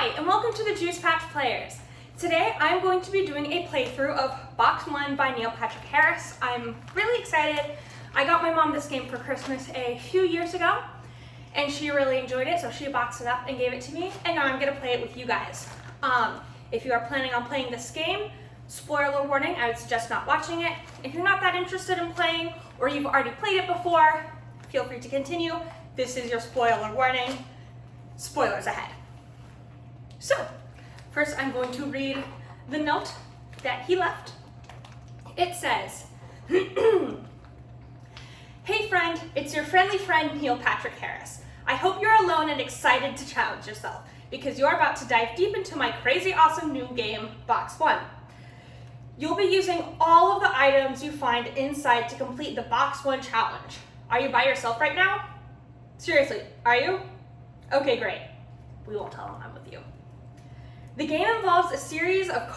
Hi, and welcome to the Juice Patch Players. Today I'm going to be doing a playthrough of Box 1 by Neil Patrick Harris. I'm really excited. I got my mom this game for Christmas a few years ago, and she really enjoyed it, so she boxed it up and gave it to me, and now I'm going to play it with you guys. If you are planning on playing this game, spoiler warning, I would suggest not watching it. If you're not that interested in playing, or you've already played it before, feel free to continue. This is your spoiler warning. Spoilers ahead. So, first I'm going to read the note that he left. It says, Hey friend, it's your friendly friend Neil Patrick Harris. I hope you're alone and excited to challenge yourself, because you're about to dive deep into my crazy awesome new game, Box 1. You'll be using all of the items you find inside to complete the Box 1 challenge. Are you by yourself right now? Seriously, are you? Okay, great. We won't tell them I'm with you. The game involves a series of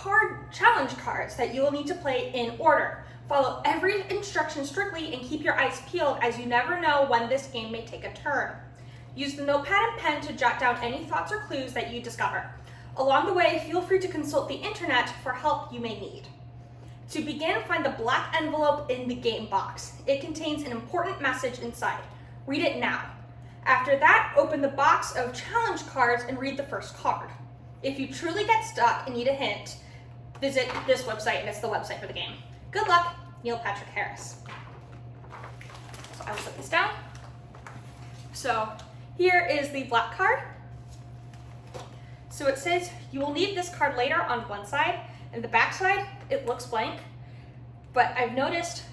challenge cards that you will need to play in order. Follow every instruction strictly and keep your eyes peeled, as you never know when this game may take a turn. Use the notepad and pen to jot down any thoughts or clues that you discover. Along the way, feel free to consult the internet for help you may need. To begin, find the black envelope in the game box. It contains an important message inside. Read it now. After that, open the box of challenge cards and read the first card. If you truly get stuck and need a hint, visit this website, and it's the website for the game. Good luck, Neil Patrick Harris. So I will put this down. So here is the black card. So it says you will need this card later on one side, and the back side, it looks blank. But I've noticed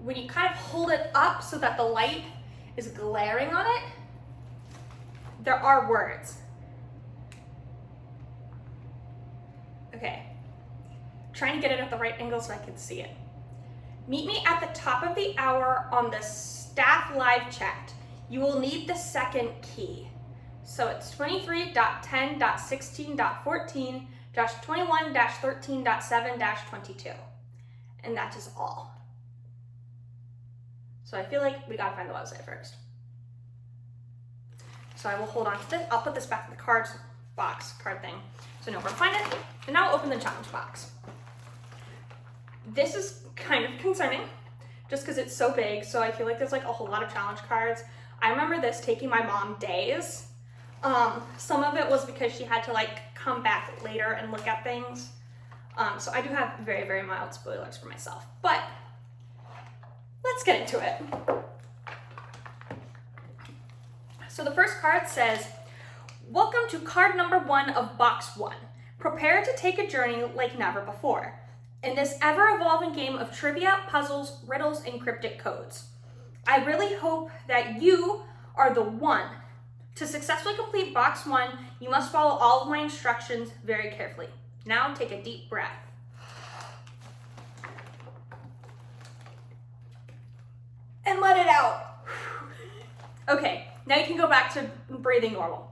when you kind of hold it up so that the light is glaring on it, there are words. Okay, trying to get it at the right angle so I can see it. Meet me at the top of the hour on the staff live chat. You will need the second key. So it's 23.10.16.14-21-13.7-22. And that is all. So I feel like we gotta find the website first. So I will hold on to this. I'll put this back in the card thing, so I know where to find it. And now I'll open the challenge box. This is kind of concerning, just because it's so big, so I feel like there's like a whole lot of challenge cards. I remember this taking my mom days. Some of it was because she had to like come back later and look at things. So I do have very, very mild spoilers for myself, but let's get into it. So the first card says, Welcome to card number 1 of Box 1. Prepare to take a journey like never before in this ever-evolving game of trivia, puzzles, riddles, and cryptic codes. I really hope that you are the one. To successfully complete Box 1, you must follow all of my instructions very carefully. Now take a deep breath. And let it out. Okay, now you can go back to breathing normal.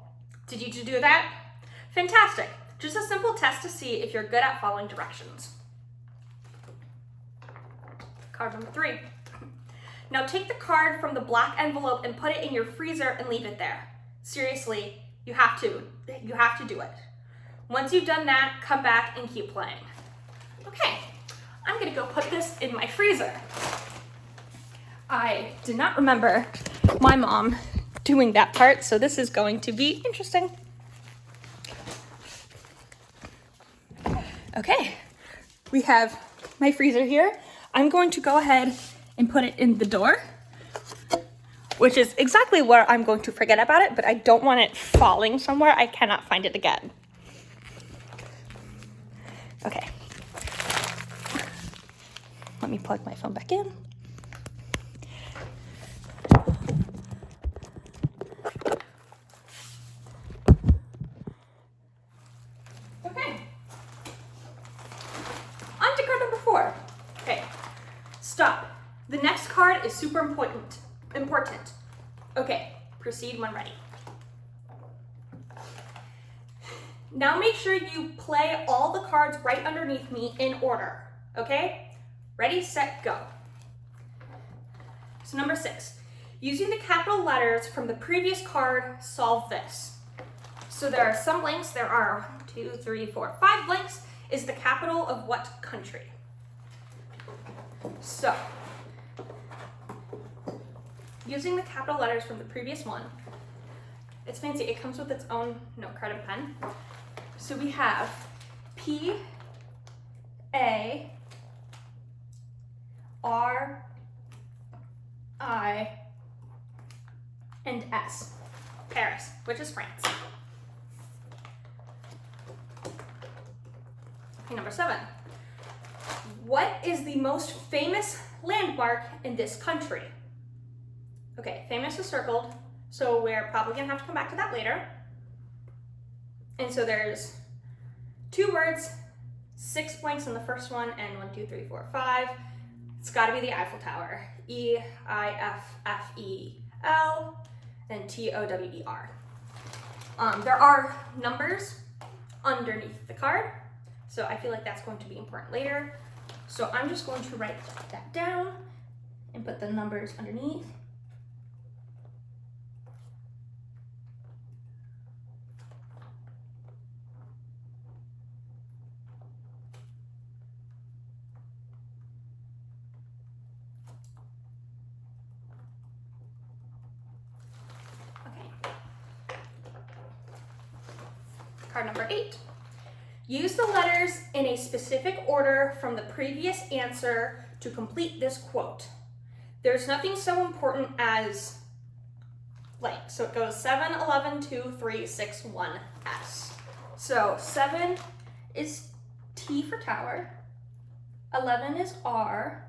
Did you do that? Fantastic. Just a simple test to see if you're good at following directions. Card number 3. Now take the card from the black envelope and put it in your freezer and leave it there. Seriously, you have to do it. Once you've done that, come back and keep playing. Okay, I'm gonna go put this in my freezer. I did not remember my mom doing that part, so this is going to be interesting. Okay, we have my freezer here. I'm going to go ahead and put it in the door, which is exactly where I'm going to forget about it, but I don't want it falling somewhere I cannot find it again. Okay. Let me plug my phone back in. Okay. On to card number 4. Okay. Stop. The next card is super important. Okay, proceed when ready. Now make sure you play all the cards right underneath me in order, okay? Ready, set, go. So number 6, using the capital letters from the previous card, solve this. So there are some blanks. There are 1, 2, 3, 4, 5 blanks. Is the capital of what country? So, using the capital letters from the previous one, it's fancy. It comes with its own note card and pen. So we have P, A, R, I, and S. Paris, which is France. Okay, number 7. What is the most famous landmark in this country? Okay, famous is circled, so we're probably gonna have to come back to that later. And so there's 2 words, 6 blanks in the first one, and 1, 2, 3, 4, 5. It's gotta be the Eiffel Tower. E-I-F-F-E-L, and T-O-W-E-R. There are numbers underneath the card, so I feel like that's going to be important later. So I'm just going to write that down and put the numbers underneath. Okay. Card number 8. Use the letters in a specific order from the previous answer to complete this quote. There's nothing so important as blank. So it goes 7, 11, 2, 3, 6, 1, S. So 7 is T for tower, 11 is R,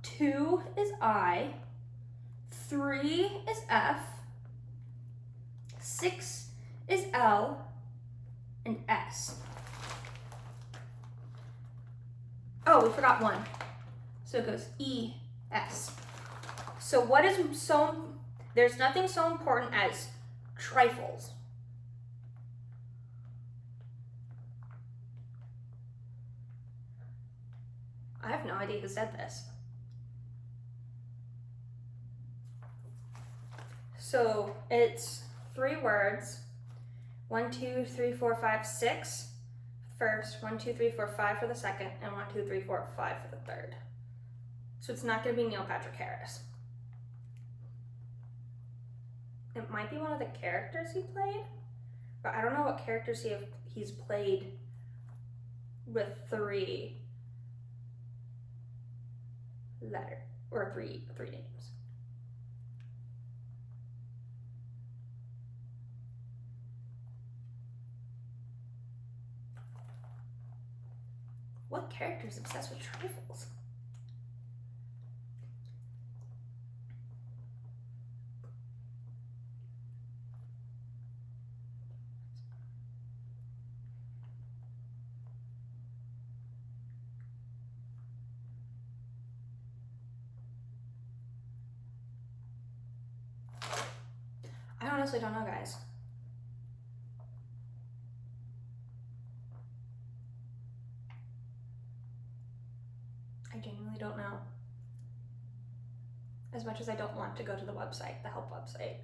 2 is I, 3 is F, 6 is L, and S. Oh, we forgot 1. So it goes E, S. So what is there's nothing so important as trifles. I have no idea who said this. So it's 3 words. 1, 2, 3, 4, 5, 6 first, 1, 2, 3, 4, 5 for the second, and 1, 2, 3, 4, 5 for the third. So it's not going to be Neil Patrick Harris. It might be one of the characters he played, but I don't know what characters he's played with 3 letters or three names. What character is obsessed with trifles? I honestly don't know, guys. I genuinely don't know. As much as I don't want to go to the website, the help website.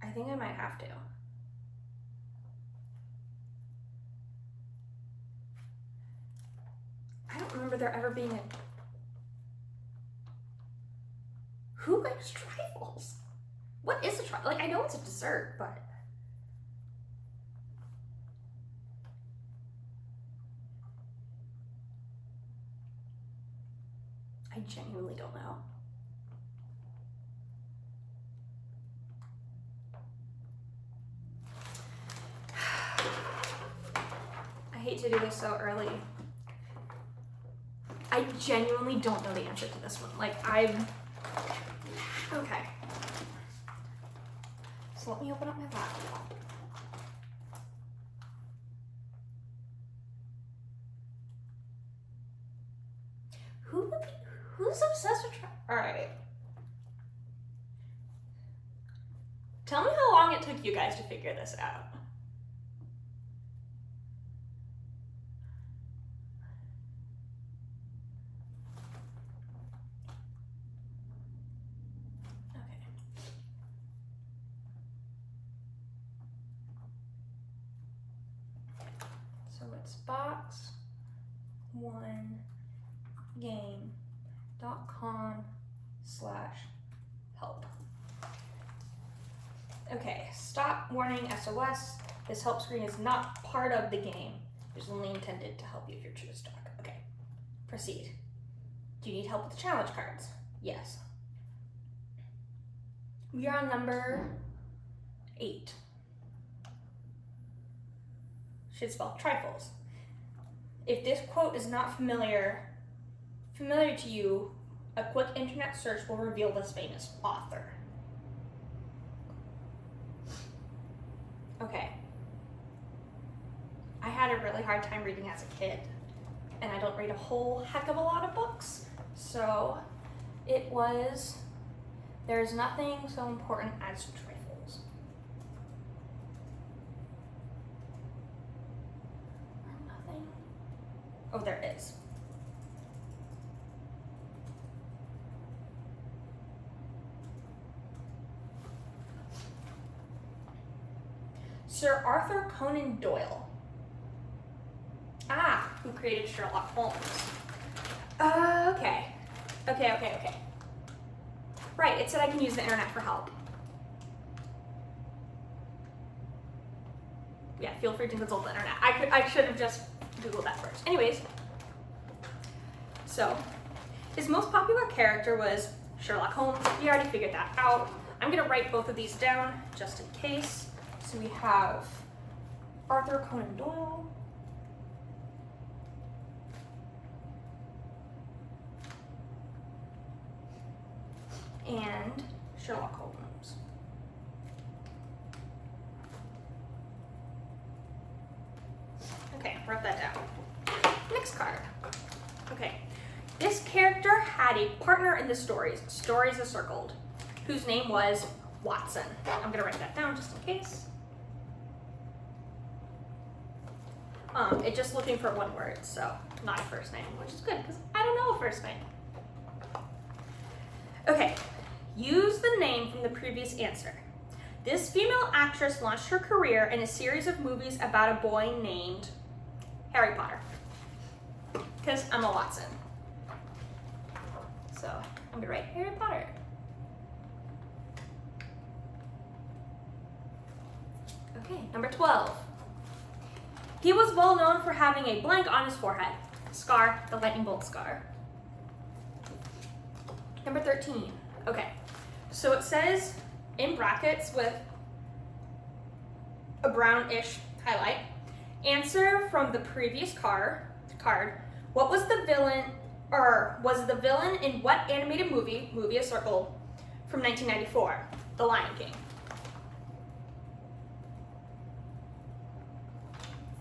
I think I might have to. I don't remember there ever being a... Who likes trifles? What is a trifle? Like, I know it's a dessert, but... I genuinely don't know. I hate to do this so early. I genuinely don't know the answer to this one. Like, okay. So let me open up my laptop. Who's obsessed with Alright. Tell me how long it took you guys to figure this out. box1game.com/help. Okay, stop warning SOS. This help screen is not part of the game. It's only intended to help you if you're too stuck. Okay, proceed. Do you need help with the challenge cards? Yes. We are on number 8. Should spell trifles. If this quote is not familiar to you, a quick internet search will reveal this famous author. Okay. I had a really hard time reading as a kid, and I don't read a whole heck of a lot of books, so it was There's Nothing So Important as Trifles. Nothing. Oh, there is. Sir Arthur Conan Doyle. Who created Sherlock Holmes. Okay. Right, it said I can use the internet for help. Yeah, feel free to consult the internet. I should have just Googled that first. Anyways, so his most popular character was Sherlock Holmes. We already figured that out. I'm gonna write both of these down just in case. So we have Arthur Conan Doyle. And Sherlock Holmes. Okay, wrote that down. Next card. Okay, this character had a partner in the stories are circled, whose name was Watson. I'm gonna write that down just in case. It's just looking for one word, so not a first name, which is good because I don't know a first name. Okay, use the name from the previous answer. This female actress launched her career in a series of movies about a boy named Harry Potter. Because I'm a Watson. So I'm gonna write Harry Potter. Okay, number 12. He was well known for having a blank on his forehead. Scar, the lightning bolt scar. Number 13. Okay, so it says in brackets with a brownish highlight, answer from the previous card. What was the villain, or was the villain in what animated movie is circled, from 1994? The Lion King.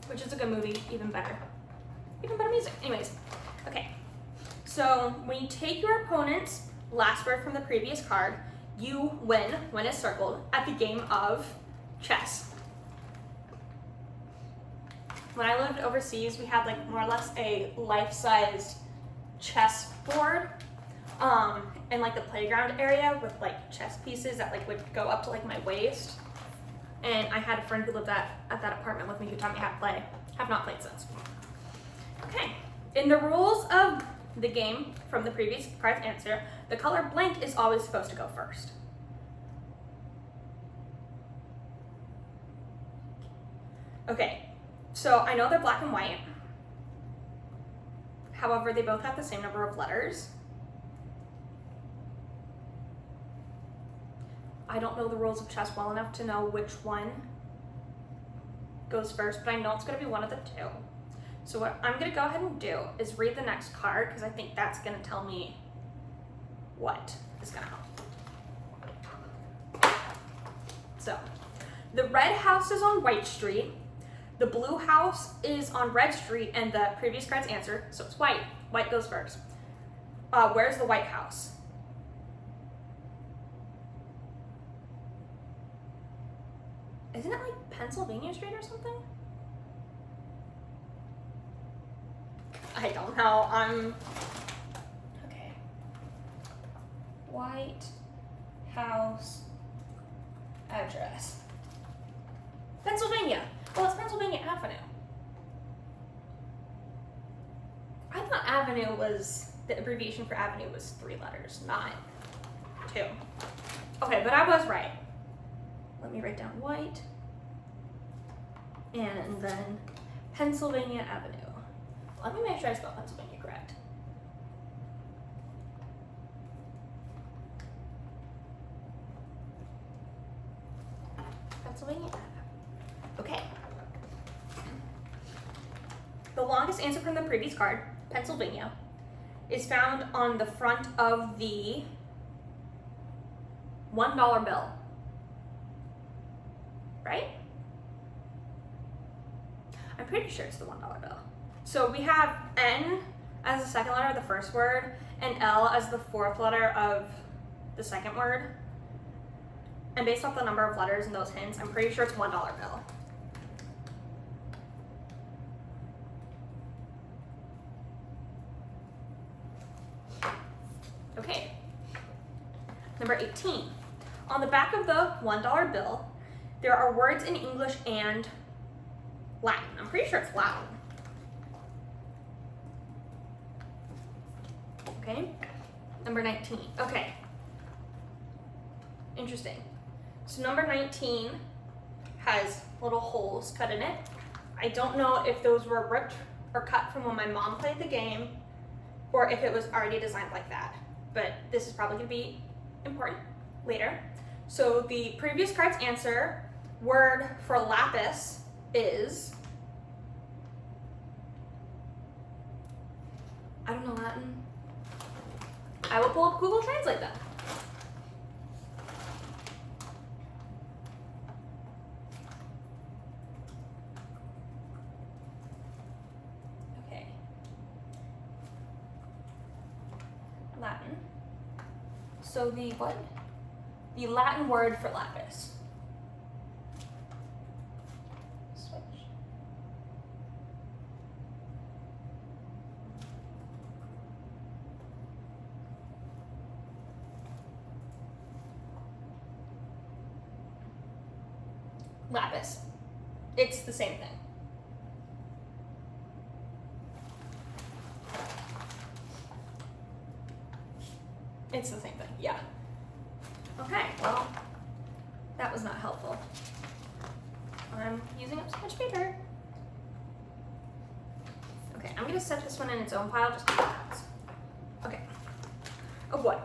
Which is a good movie, even better music. Anyways, okay. So when you take your opponent's last word from the previous card, you win when it's circled at the game of chess. When I lived overseas, we had like more or less a life-sized chess board in like the playground area with like chess pieces that like would go up to like my waist. And I had a friend who lived at that apartment with me who taught me how to play. Have not played since. Okay, in the rules of the game from the previous card's answer, the color blank is always supposed to go first. Okay, so I know they're black and white. However, they both have the same number of letters. I don't know the rules of chess well enough to know which one goes first, but I know it's going to be one of the two. So what I'm going to go ahead and do is read the next card, because I think that's going to tell me what is going to happen. So, the red house is on White Street, the blue house is on Red Street, and the previous card's answer, so it's white. White goes first. Where's the White House? Isn't it like Pennsylvania Street or something? I don't know. Okay. White House address. Pennsylvania. Well, it's Pennsylvania Avenue. thought avenue was, the abbreviation for avenue was 3 letters, not 2. Okay, but I was right. Let me write down white. And then Pennsylvania Avenue. Let me make sure I spell Pennsylvania correct. Pennsylvania Avenue. Okay. The longest answer from the previous card, Pennsylvania, is found on the front of the $1 bill. Right? I'm pretty sure it's the $1 bill. So we have N as the second letter of the first word and L as the fourth letter of the second word. And based off the number of letters in those hints, I'm pretty sure it's $1 bill. Okay. Number 18. On the back of the $1 bill, there are words in English and Latin. I'm pretty sure it's Latin. Okay. Number 19. Okay. Interesting. So number 19 has little holes cut in it. I don't know if those were ripped or cut from when my mom played the game or if it was already designed like that. But this is probably going to be important later. So the previous card's answer, word for lapis, is, I don't know Latin. I will pull up Google Translate then. Okay. Latin. So the what? The Latin word for lapis. Switch. Lapis. It's the same thing. It's the same thing, yeah. Okay, well, that was not helpful. I'm using up so much paper. Okay, I'm gonna set this one in its own pile just because. Okay. Oh boy.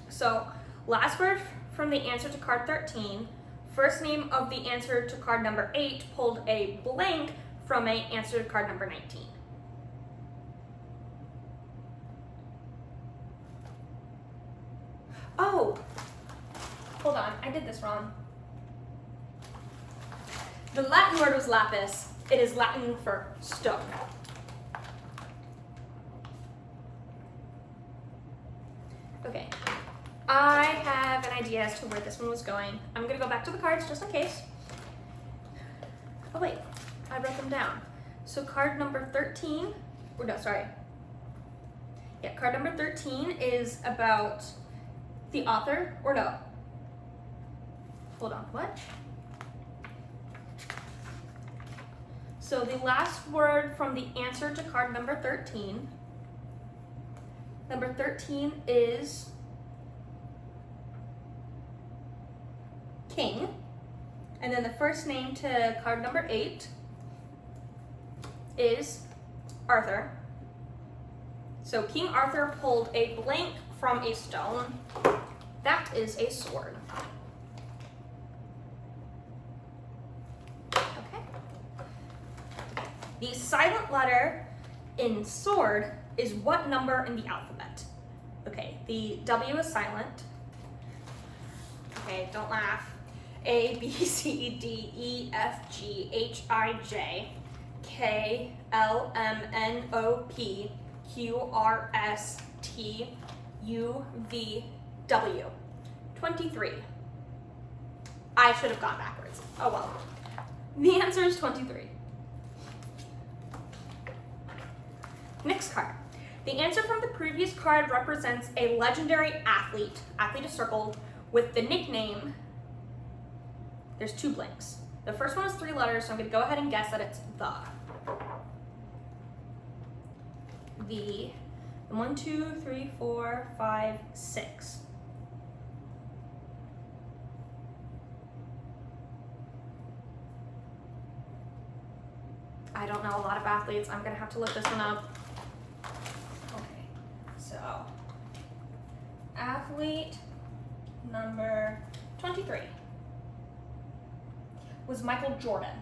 So, last word from the answer to card 13. First name of the answer to card number 8 pulled a blank from a answer to card number 19. Oh, hold on, I did this wrong. The Latin word was lapis. It is Latin for stone. Okay, I have an idea as to where this one was going. I'm gonna go back to the cards just in case. Oh wait, I wrote them down. So card number 13, or no, sorry. Yeah, card number 13 is about the author, or no. Hold on, what? So the last word from the answer to card number 13. Number 13 is king. And then the first name to card number 8 is Arthur. So King Arthur pulled a blank from a stone. That is a sword. Okay. The silent letter in sword is what number in the alphabet? Okay, the W is silent. Okay, don't laugh. A, B, C, D, E, F, G, H, I, J, K, L, M, N, O, P, Q, R, S, T, U, V, W. 23. I should have gone backwards. Oh well. The answer is 23. Next card. The answer from the previous card represents a legendary athlete. Athlete is circled with the nickname. There's 2 blanks. The first one is 3 letters, so I'm going to go ahead and guess that it's the. the 1, 2, 3, 4, 5, 6. I don't know a lot of athletes. I'm gonna have to look this one up. Okay, so athlete number 23 was Michael Jordan.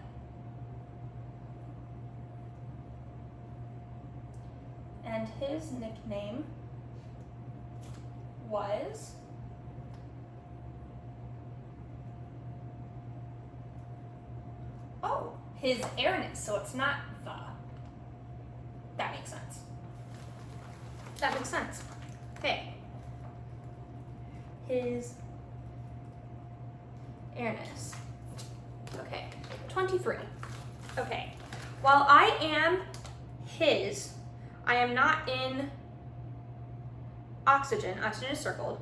And his nickname was his airness, so it's not the. That makes sense. That makes sense. Okay. His airness. Okay. 23. Okay. While I am his, I am not in oxygen. Oxygen is circled.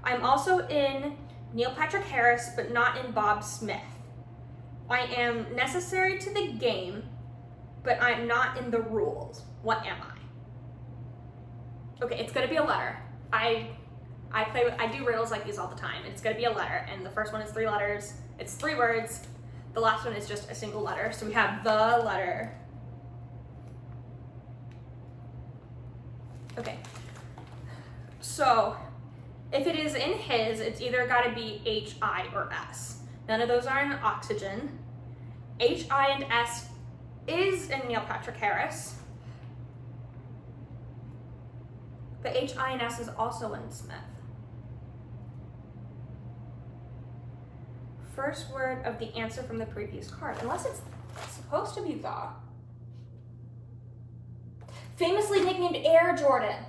I'm also in Neil Patrick Harris, but not in Bob Smith. I am necessary to the game, but I'm not in the rules. What am I? Okay, it's gonna be a letter. I do riddles like these all the time. It's gonna be a letter, and the first one is 3 letters. It's 3 words. The last one is just a single letter. So we have the letter. Okay. So if it is in his, it's either gotta be H, I, or S. None of those are in oxygen. H, I, and S is in Neil Patrick Harris. But H, I, and S is also in Smith. First word of the answer from the previous card, unless it's supposed to be the. Famously nicknamed Air Jordan.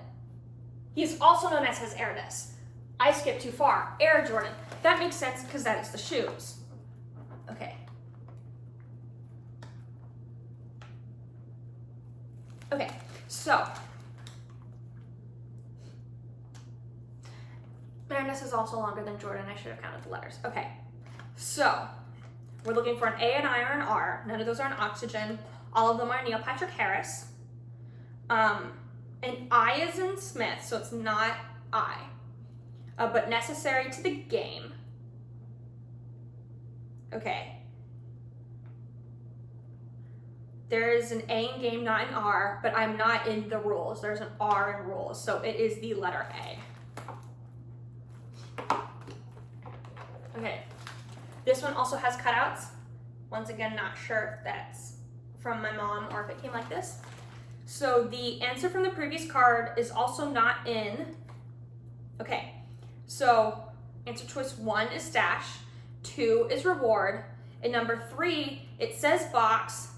He is also known as his airness. I skipped too far. Air Jordan. That makes sense because that is the shoes. Okay. Okay, so airness is also longer than Jordan. I should have counted the letters. Okay, so we're looking for an A, an I, or an R. None of those are in oxygen. All of them are Neil Patrick Harris. And I is in Smith, so it's not I. But necessary to the game. Okay. There is an A in game, not an R, but I'm not in the rules. There's an R in rules, so it is the letter A. Okay. This one also has cutouts. Once again, not sure if that's from my mom or if it came like this. So the answer from the previous card is also not in. Okay, so answer choice 1 is stash, 2 is reward, and number 3, it says box,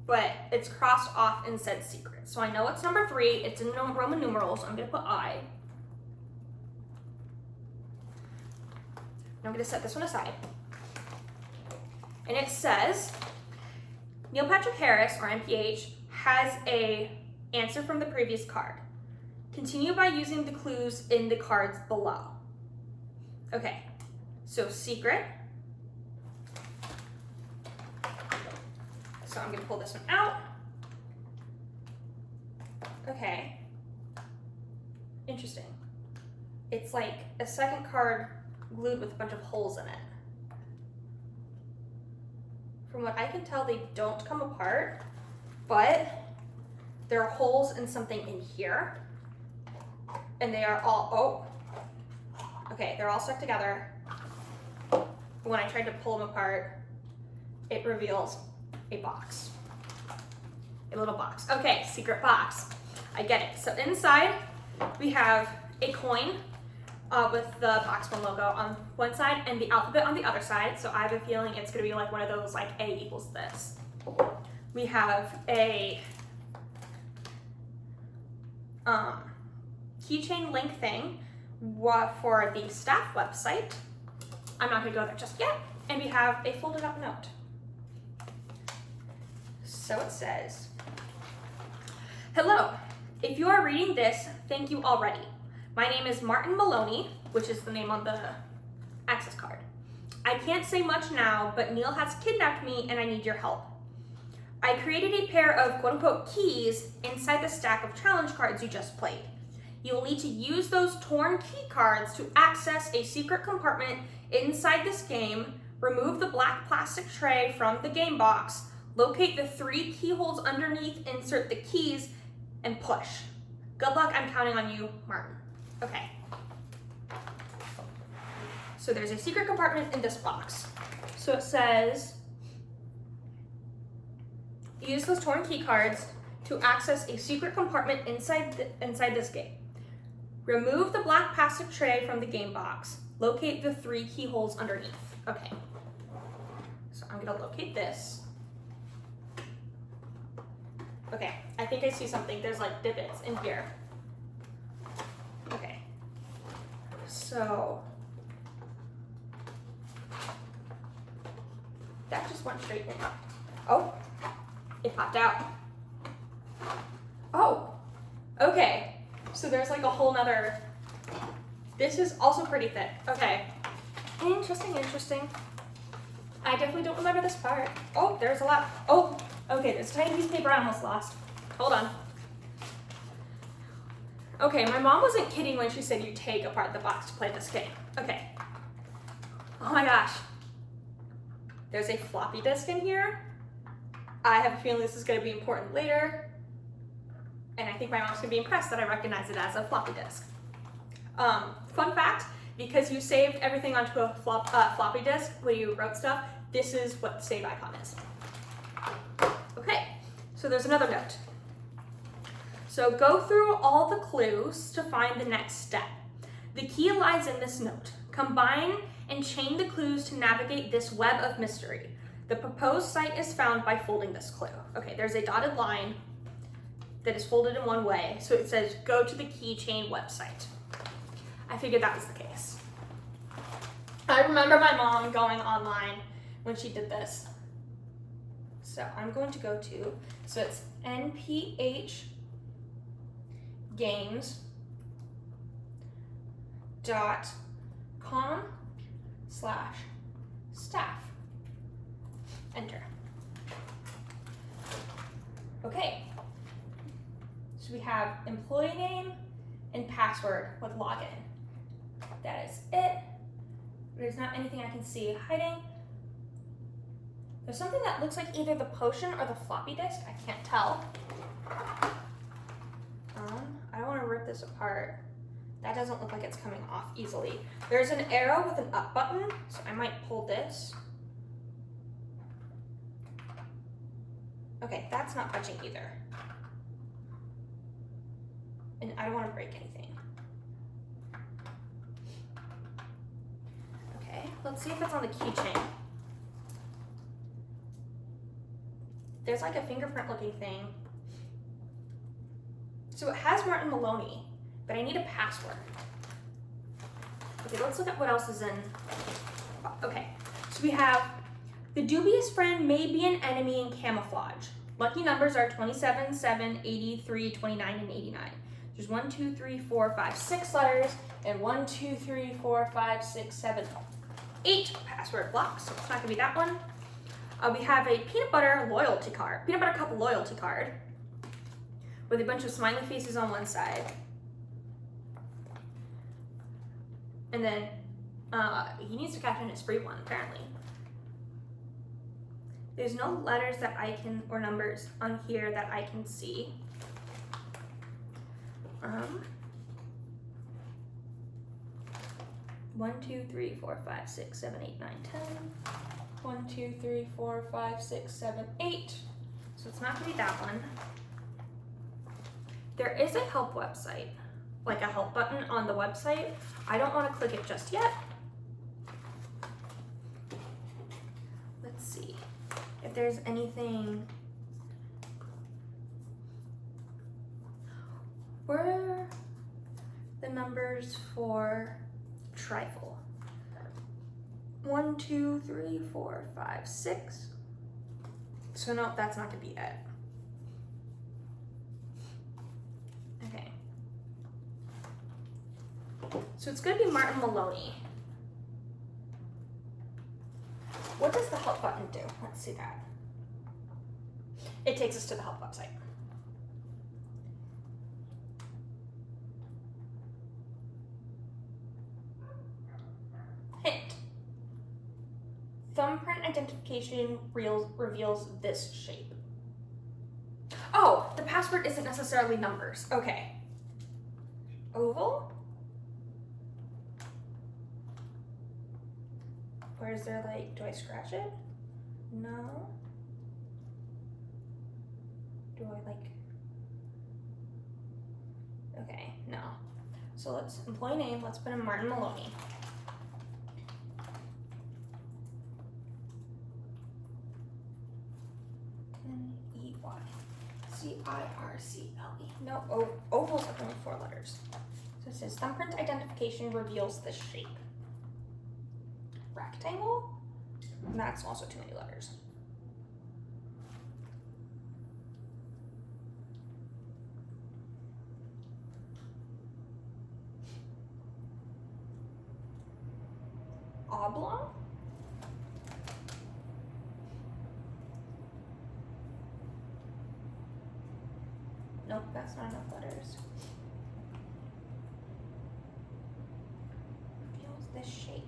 but it's crossed off and said secret. So I know it's number 3, it's in Roman numerals, so I'm gonna put I. I'm gonna set this one aside. And it says, Neil Patrick Harris, or NPH, has a answer from the previous card. Continue by using the clues in the cards below. Okay, so secret. So I'm gonna pull this one out. Okay, interesting. It's like a second card glued with a bunch of holes in it. From what I can tell, they don't come apart, but there are holes in something in here, and they are all, okay, they're all stuck together. When I tried to pull them apart, it reveals a box, a little box. Okay, secret box, I get it. So inside, we have a coin with the Box 1 logo on one side and the alphabet on the other side. So I have a feeling it's gonna be like one of those like A equals this. We have a keychain link thing for the staff website. I'm not gonna go there just yet. And we have a folded up note. So it says, hello, if you are reading this, thank you already. My name is Martin Maloney, which is the name on the access card. I can't say much now, but Neil has kidnapped me and I need your help. I created a pair of quote-unquote keys inside the stack of challenge cards you just played. You will need to use those torn key cards to access a secret compartment inside this game, remove the black plastic tray from the game box, locate the 3 keyholes underneath, insert the keys, and push. Good luck, I'm counting on you, Martin. Okay. So there's a secret compartment in this box. So it says, use those torn key cards to access a secret compartment inside this game. Remove the black plastic tray from the game box. Locate the 3 keyholes underneath. Okay. So I'm gonna locate this. Okay, I think I see something. There's like divots in here. Okay. So that just went straight in. Oh, it popped out. Oh, okay. So there's like a whole nother, this is also pretty thick. Okay, interesting. I definitely don't remember this part. Oh, there's a lot. Oh, okay, there's a tiny piece of paper I almost lost. Hold on. Okay, my mom wasn't kidding when she said you take apart the box to play this game. Okay. Oh my gosh. There's a floppy disk in here. I have a feeling this is gonna be important later. And I think my mom's gonna be impressed that I recognize it as a floppy disk. Fun fact, because you saved everything onto a floppy disk when you wrote stuff, this is what the save icon is. Okay, so there's another note. So go through all the clues to find the next step. The key lies in this note. Combine and chain the clues to navigate this web of mystery. The proposed site is found by folding this clue. Okay, there's a dotted line that is folded in one way, so it says go to the keychain website. I figured that was the case. I remember my mom going online when she did this. So I'm going to go to, so it's nphgames.com/staff. Enter. Okay. So we have employee name and password with login. That is it. There's not anything I can see hiding. There's something that looks like either the potion or the floppy disk. I can't tell. I don't want to rip this apart. That doesn't look like it's coming off easily. There's an arrow with an up button, so I might pull this. Okay, that's not touching either. And I don't want to break anything. Okay, let's see if it's on the keychain. There's like a fingerprint looking thing. So it has Martin Maloney, but I need a password. Okay, let's look at what else is in. Okay, so we have the dubious friend may be an enemy in camouflage. Lucky numbers are 27, 7, 83, 29, and 89. There's 1, 2, 3, 4, 5, 6 letters, and 1, 2, 3, 4, 5, 6, 7, 8 password blocks, so it's not gonna be that one. We have a peanut butter cup loyalty card with a bunch of smiley faces on one side. And then he needs to cash in his free one, apparently. There's no letters that I can, or numbers on here that I can see. 1, 2, 3, 4, 5, 6, 7, 8, 9, 10. 1, 2, 3, 4, 5, 6, 7, 8. So it's not gonna be that one. There is a help website, like a help button on the website. I don't want to click it just yet. Let's see if there's anything. Where are the numbers for trifle? 1, 2, 3, 4, 5, 6. So no, that's not gonna be it. Okay. So it's gonna be Martin Maloney. What does the help button do? Let's see that. it takes us to the help website. Hint. Thumbprint identification reveals this shape. Oh, the password isn't necessarily numbers. Okay. Oval? Or is there like, do I scratch it? No. Do I like, okay, no. So let's, employee name, let's put in Martin Maloney. N-E-Y. C-I-R-C-L-E. No, ovals are only 4 letters. So it says thumbprint identification reveals the shape. Rectangle? That's also too many letters. Oblong? Nope, that's not enough letters. Reveals this shape.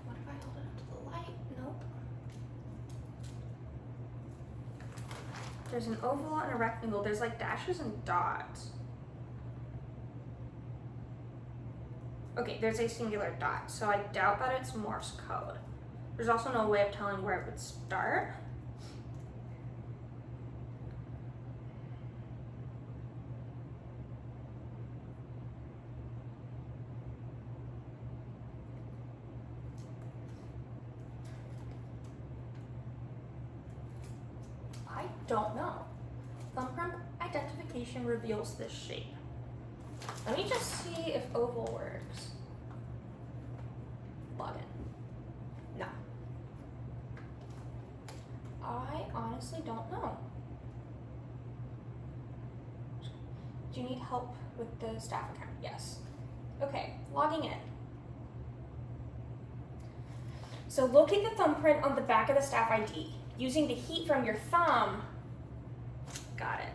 What if I hold it up to the light? Nope. There's an oval and a rectangle. There's like dashes and dots. Okay, there's a singular dot, so I doubt that it's Morse code. There's also no way of telling where it would start. I don't know. Thumbprint identification reveals this shape. Let me just see if oval works. Login. No. I honestly don't know. Do you need help with the staff account? Yes. Okay, logging in. So locate the thumbprint on the back of the staff ID using the heat from your thumb. Got it.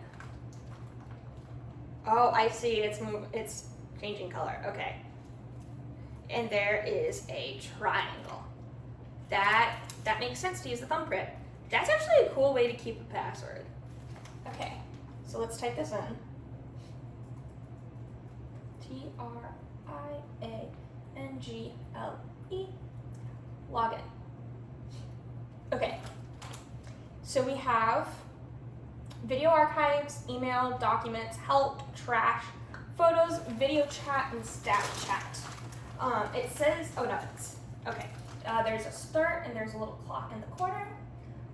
Oh, I see. It's changing color. Okay. And there is a triangle. That makes sense to use the thumbprint. That's actually a cool way to keep a password. Okay. So let's type this in. Triangle. Login. Okay. So we have video archives, email, documents, help, trash, photos, video chat, and staff chat. It says, oh no, it's, okay. There's a start and there's a little clock in the corner.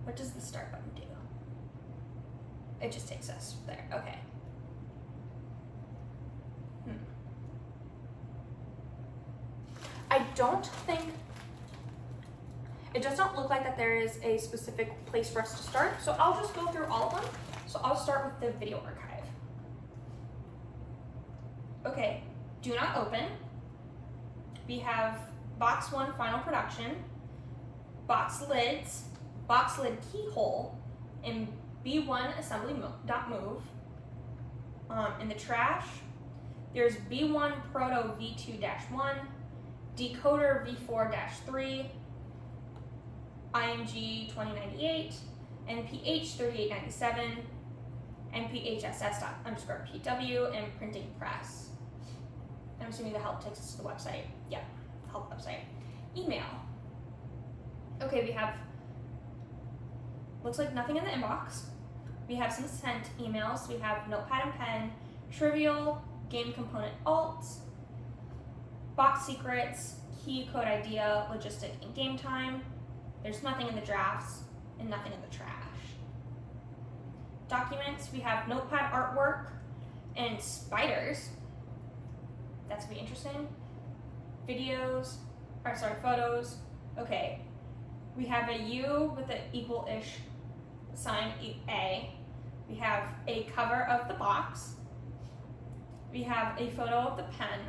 What does the start button do? It just takes us there, okay. I don't think, it does not look like that there is a specific place for us to start, so I'll just go through all of them. So I'll start with the video archive. Okay, do not open. We have box 1 final production, box lids, box lid keyhole, and B1 assembly dot move. In the trash, there's B1 proto V2-1, decoder V4-3, IMG 2098, NPH 3897, NPHSS._PW, and printing press. I'm assuming the help takes us to the website. Yep, help website. Email. Okay, we have, looks like nothing in the inbox. We have some sent emails. We have notepad and pen, trivial, game component alts, box secrets, key code idea, logistic, and game time. There's nothing in the drafts and nothing in the trash. Documents, we have notepad artwork and spiders. That's gonna be interesting. Videos, or sorry, photos. Okay, we have a U with an equal-ish sign, A. We have a cover of the box. We have a photo of the pen,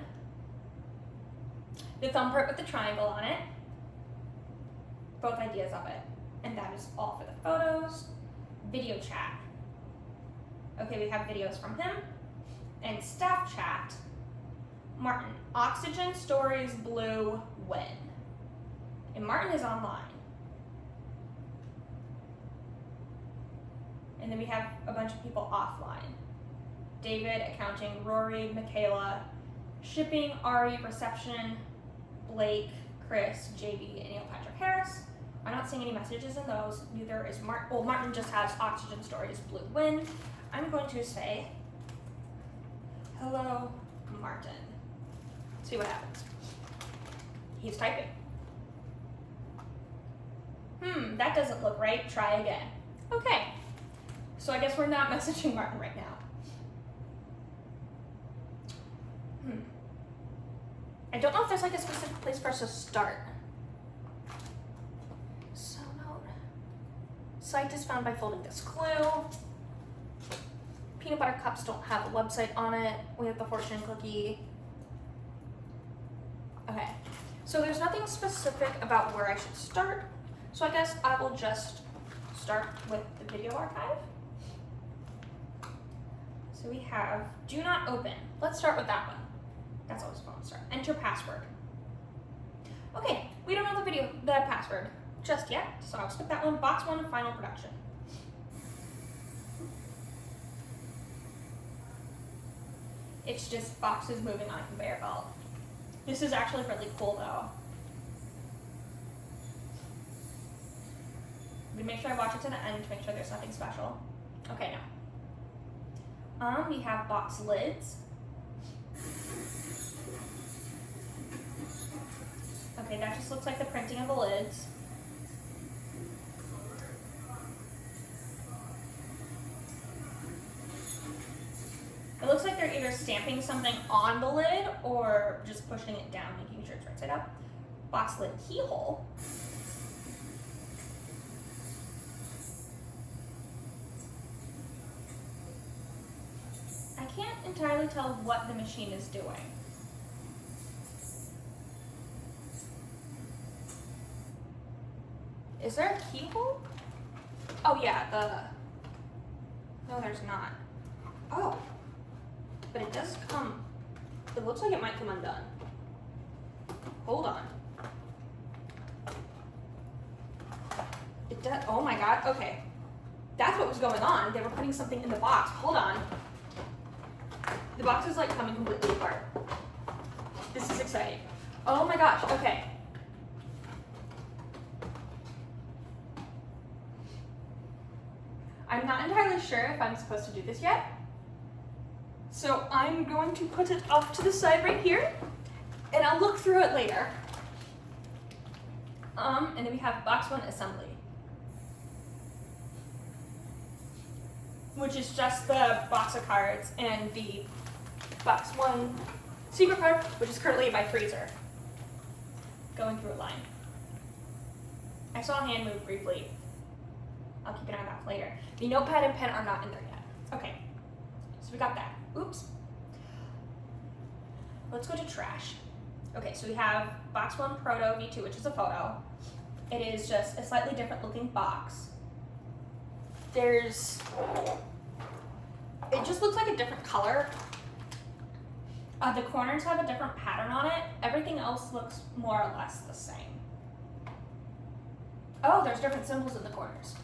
the thumbprint with the triangle on it, both ideas of it, and that is all for the photos. Video chat. Okay, we have videos from him, and staff chat. Martin, oxygen stories blue when? And Martin is online. And then we have a bunch of people offline. David, accounting, Rory, Michaela, shipping, Ari, reception, Blake, Chris, JB, and Neil Patrick Harris. I'm not seeing any messages in those. Neither is Martin. Well, Martin just has oxygen stories blue when. I'm going to say, hello, Martin. See what happens. He's typing. That doesn't look right. Try again. Okay. So I guess we're not messaging Martin right now. I don't know if there's like a specific place for us to start. So note. Site is found by folding this clue. Peanut butter cups don't have a website on it. We have the fortune cookie. Okay. So there's nothing specific about where I should start. So I guess I will just start with the video archive. So we have do not open. Let's start with that one. That's always fun to start. Enter password. Okay, we don't know the password just yet, so I'll skip that one. Box 1, final production. It's just boxes moving on a conveyor belt. This is actually really cool though. We make sure I watch it to the end to make sure there's nothing special. Okay, now. We have box lids. Okay, that just looks like the printing of the lids. It looks like they're either stamping something on the lid or just pushing it down, making sure it's right side up. Box lid keyhole. I can't entirely tell what the machine is doing. Is there a keyhole? Oh yeah, no there's not. Oh, but it does come, it looks like it might come undone. Hold on. It does, oh my God, okay. That's what was going on. They were putting something in the box. Hold on. The box is like coming completely apart. This is exciting. Oh my gosh, okay. I'm not entirely sure if I'm supposed to do this yet. So I'm going to put it off to the side right here, and I'll look through it later. And then we have box 1 assembly, which is just the box of cards and the box 1 secret card, which is currently in my freezer. Going through a line. I saw a hand move briefly. I'll keep an eye on that for later. The notepad and pen are not in there yet. Okay, so we got that. Oops. Let's go to trash. Okay, so we have box 1 Proto V2, which is a photo. It is just a slightly different looking box. It just looks like a different color. The corners have a different pattern on it. Everything else looks more or less the same. Oh, there's different symbols in the corners.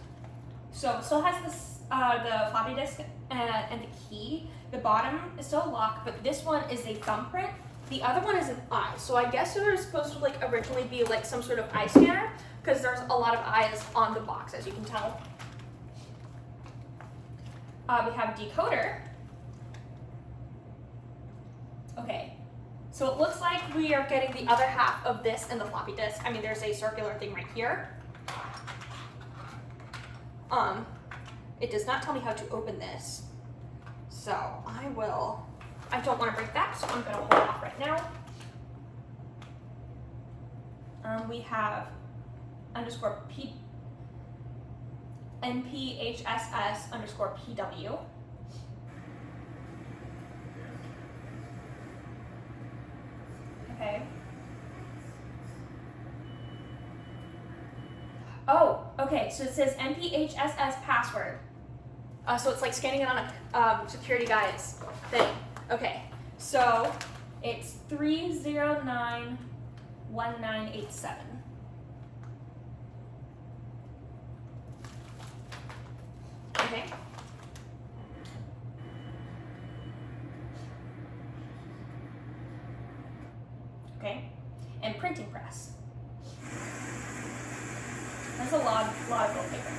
So it still has this, the floppy disk and the key. The bottom is still locked, but this one is a thumbprint. The other one is an eye. So I guess it was supposed to like originally be like some sort of eye scanner because there's a lot of eyes on the box, as you can tell. We have decoder. Okay, so it looks like we are getting the other half of this in the floppy disk. I mean, there's a circular thing right here. It does not tell me how to open this. So I don't want to break that, so I'm gonna hold off right now. We have underscore P NPHSS underscore PW. Okay. Oh, okay, so it says MPHSS password. So it's like scanning it on a security guy's thing. Okay, so it's 3091987. Okay. Okay, and printing press. That's a lot of gold paper.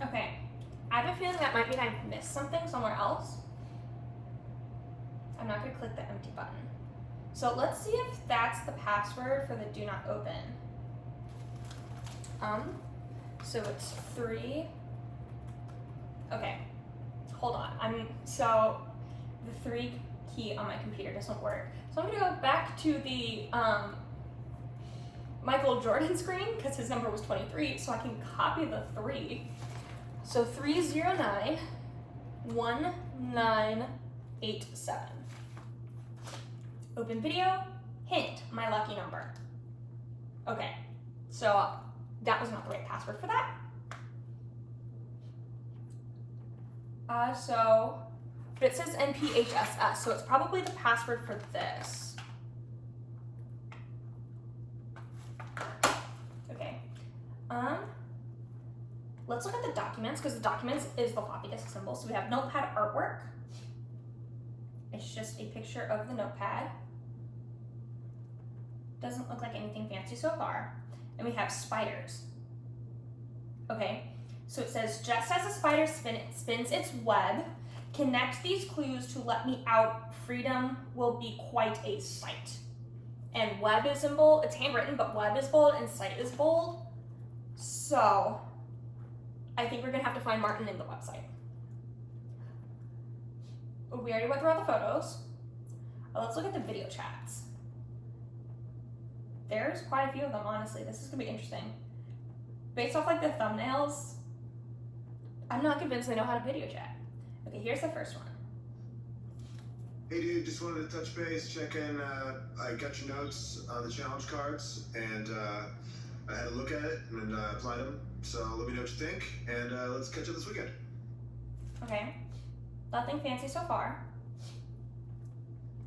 Okay, I have a feeling that might mean I missed something somewhere else. I'm not gonna click the empty button. So let's see if that's the password for the do not open. So it's 3. Okay, hold on. So the 3 key on my computer doesn't work. So I'm gonna go back to the Michael Jordan screen because his number was 23, so I can copy the 3. So 3091987. Open video, hint, my lucky number. Okay, so that was not the right password for that. But it says NPHSS, so it's probably the password for this. Okay, let's look at the documents, because the documents is the floppy disk symbol. So we have notepad artwork. It's just a picture of the notepad. Doesn't look like anything fancy so far. And we have spiders. Okay, so it says, just as a spider spins its web, connect these clues to let me out. Freedom will be quite a sight. And web is in bold, it's handwritten, but web is bold and sight is bold. So I think we're gonna have to find Martin in the website. We already went through all the photos. Let's look at the video chats. There's quite a few of them, honestly. This is gonna be interesting. Based off like the thumbnails, I'm not convinced they know how to video chat. Okay, here's the first one. Hey dude, just wanted to touch base, check in. I got your notes on the challenge cards, and I had a look at it and applied them. So let me know what you think, and let's catch up this weekend. Okay, nothing fancy so far.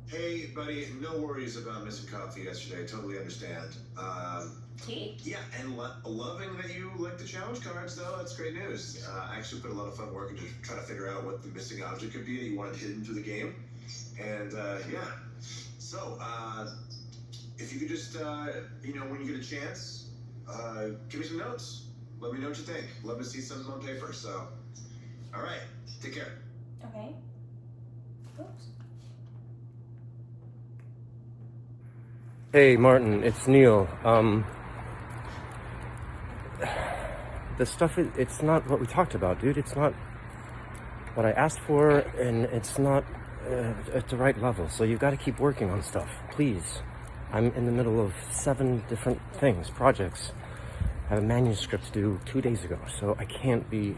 Hey buddy, no worries about missing coffee yesterday. Totally understand. Tea. Yeah, and loving that you like the challenge cards, though. That's great news. I actually put a lot of fun work into trying to figure out what the missing object could be that you wanted hidden through the game. And yeah, so if you could just, when you get a chance, give me some notes. Let me know what you think. Love to see something on paper. So, all right, take care. Okay. Oops. Hey Martin, it's Neil. The stuff, it's not what we talked about, dude. It's not what I asked for, and it's not at the right level. So you've got to keep working on stuff, please. I'm in the middle of 7 different things, projects. I have a manuscript due 2 days ago, so I can't be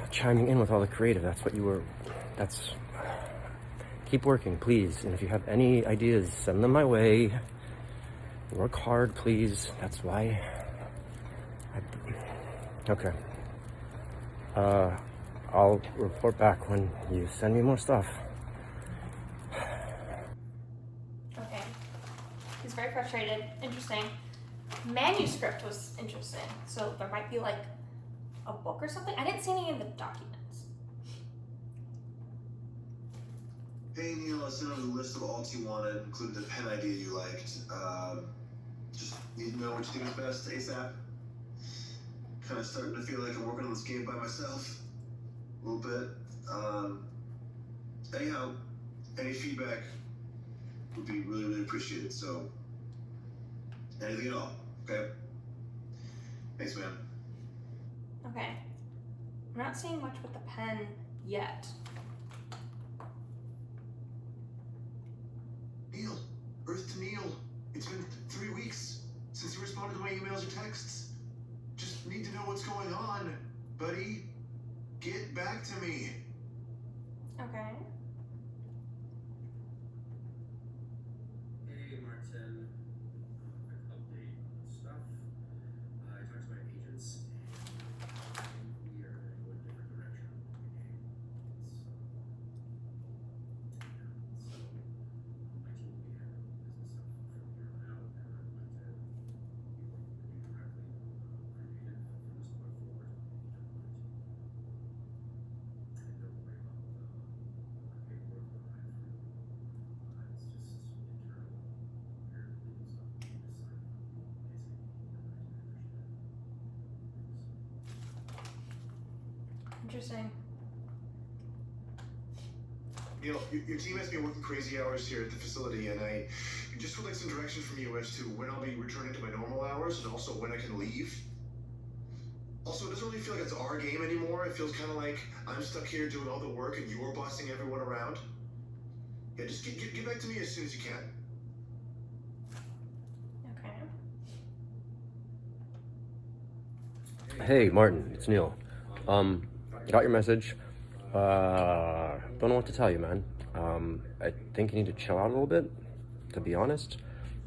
chiming in with all the creative. Keep working, please. And if you have any ideas, send them my way. Work hard, please. That's why okay. I'll report back when you send me more stuff. Okay. He's very frustrated. Interesting. Manuscript was interesting. So there might be like a book or something. I didn't see any in the documents. Hey Neil, I sent over the list of alts you wanted, including the pen idea you liked. Just need to know what you think is best ASAP. Kind of starting to feel like I'm working on this game by myself a little bit. Anyhow, any feedback would be really, really appreciated. So, anything at all, okay? Thanks, man. Okay. I'm not seeing much with the pen yet. Neil, Earth to Neil. It's been 3 weeks since you responded to my emails or texts. Just need to know what's going on, buddy. Get back to me. Okay. Hey Martin, quick update on stuff. I talked to my agents and I think we are going to go a different direction with the game. So my team will be handling business stuff from here on out, and I'm going to be working with you directly, creative from this point forward. And don't worry about the paperwork that I have for you. It's just internal, weird legal stuff that you decide on basically, Interesting. Neil, your team has been working crazy hours here at the facility, and I just would like some direction from you as to when I'll be returning to my normal hours and also when I can leave. Also, it doesn't really feel like it's our game anymore. It feels kind of like I'm stuck here doing all the work and you're bossing everyone around. Yeah, just get back to me as soon as you can. Okay. Hey, Martin, it's Neil. Got your message. Don't know what to tell you, man. I think you need to chill out a little bit, to be honest.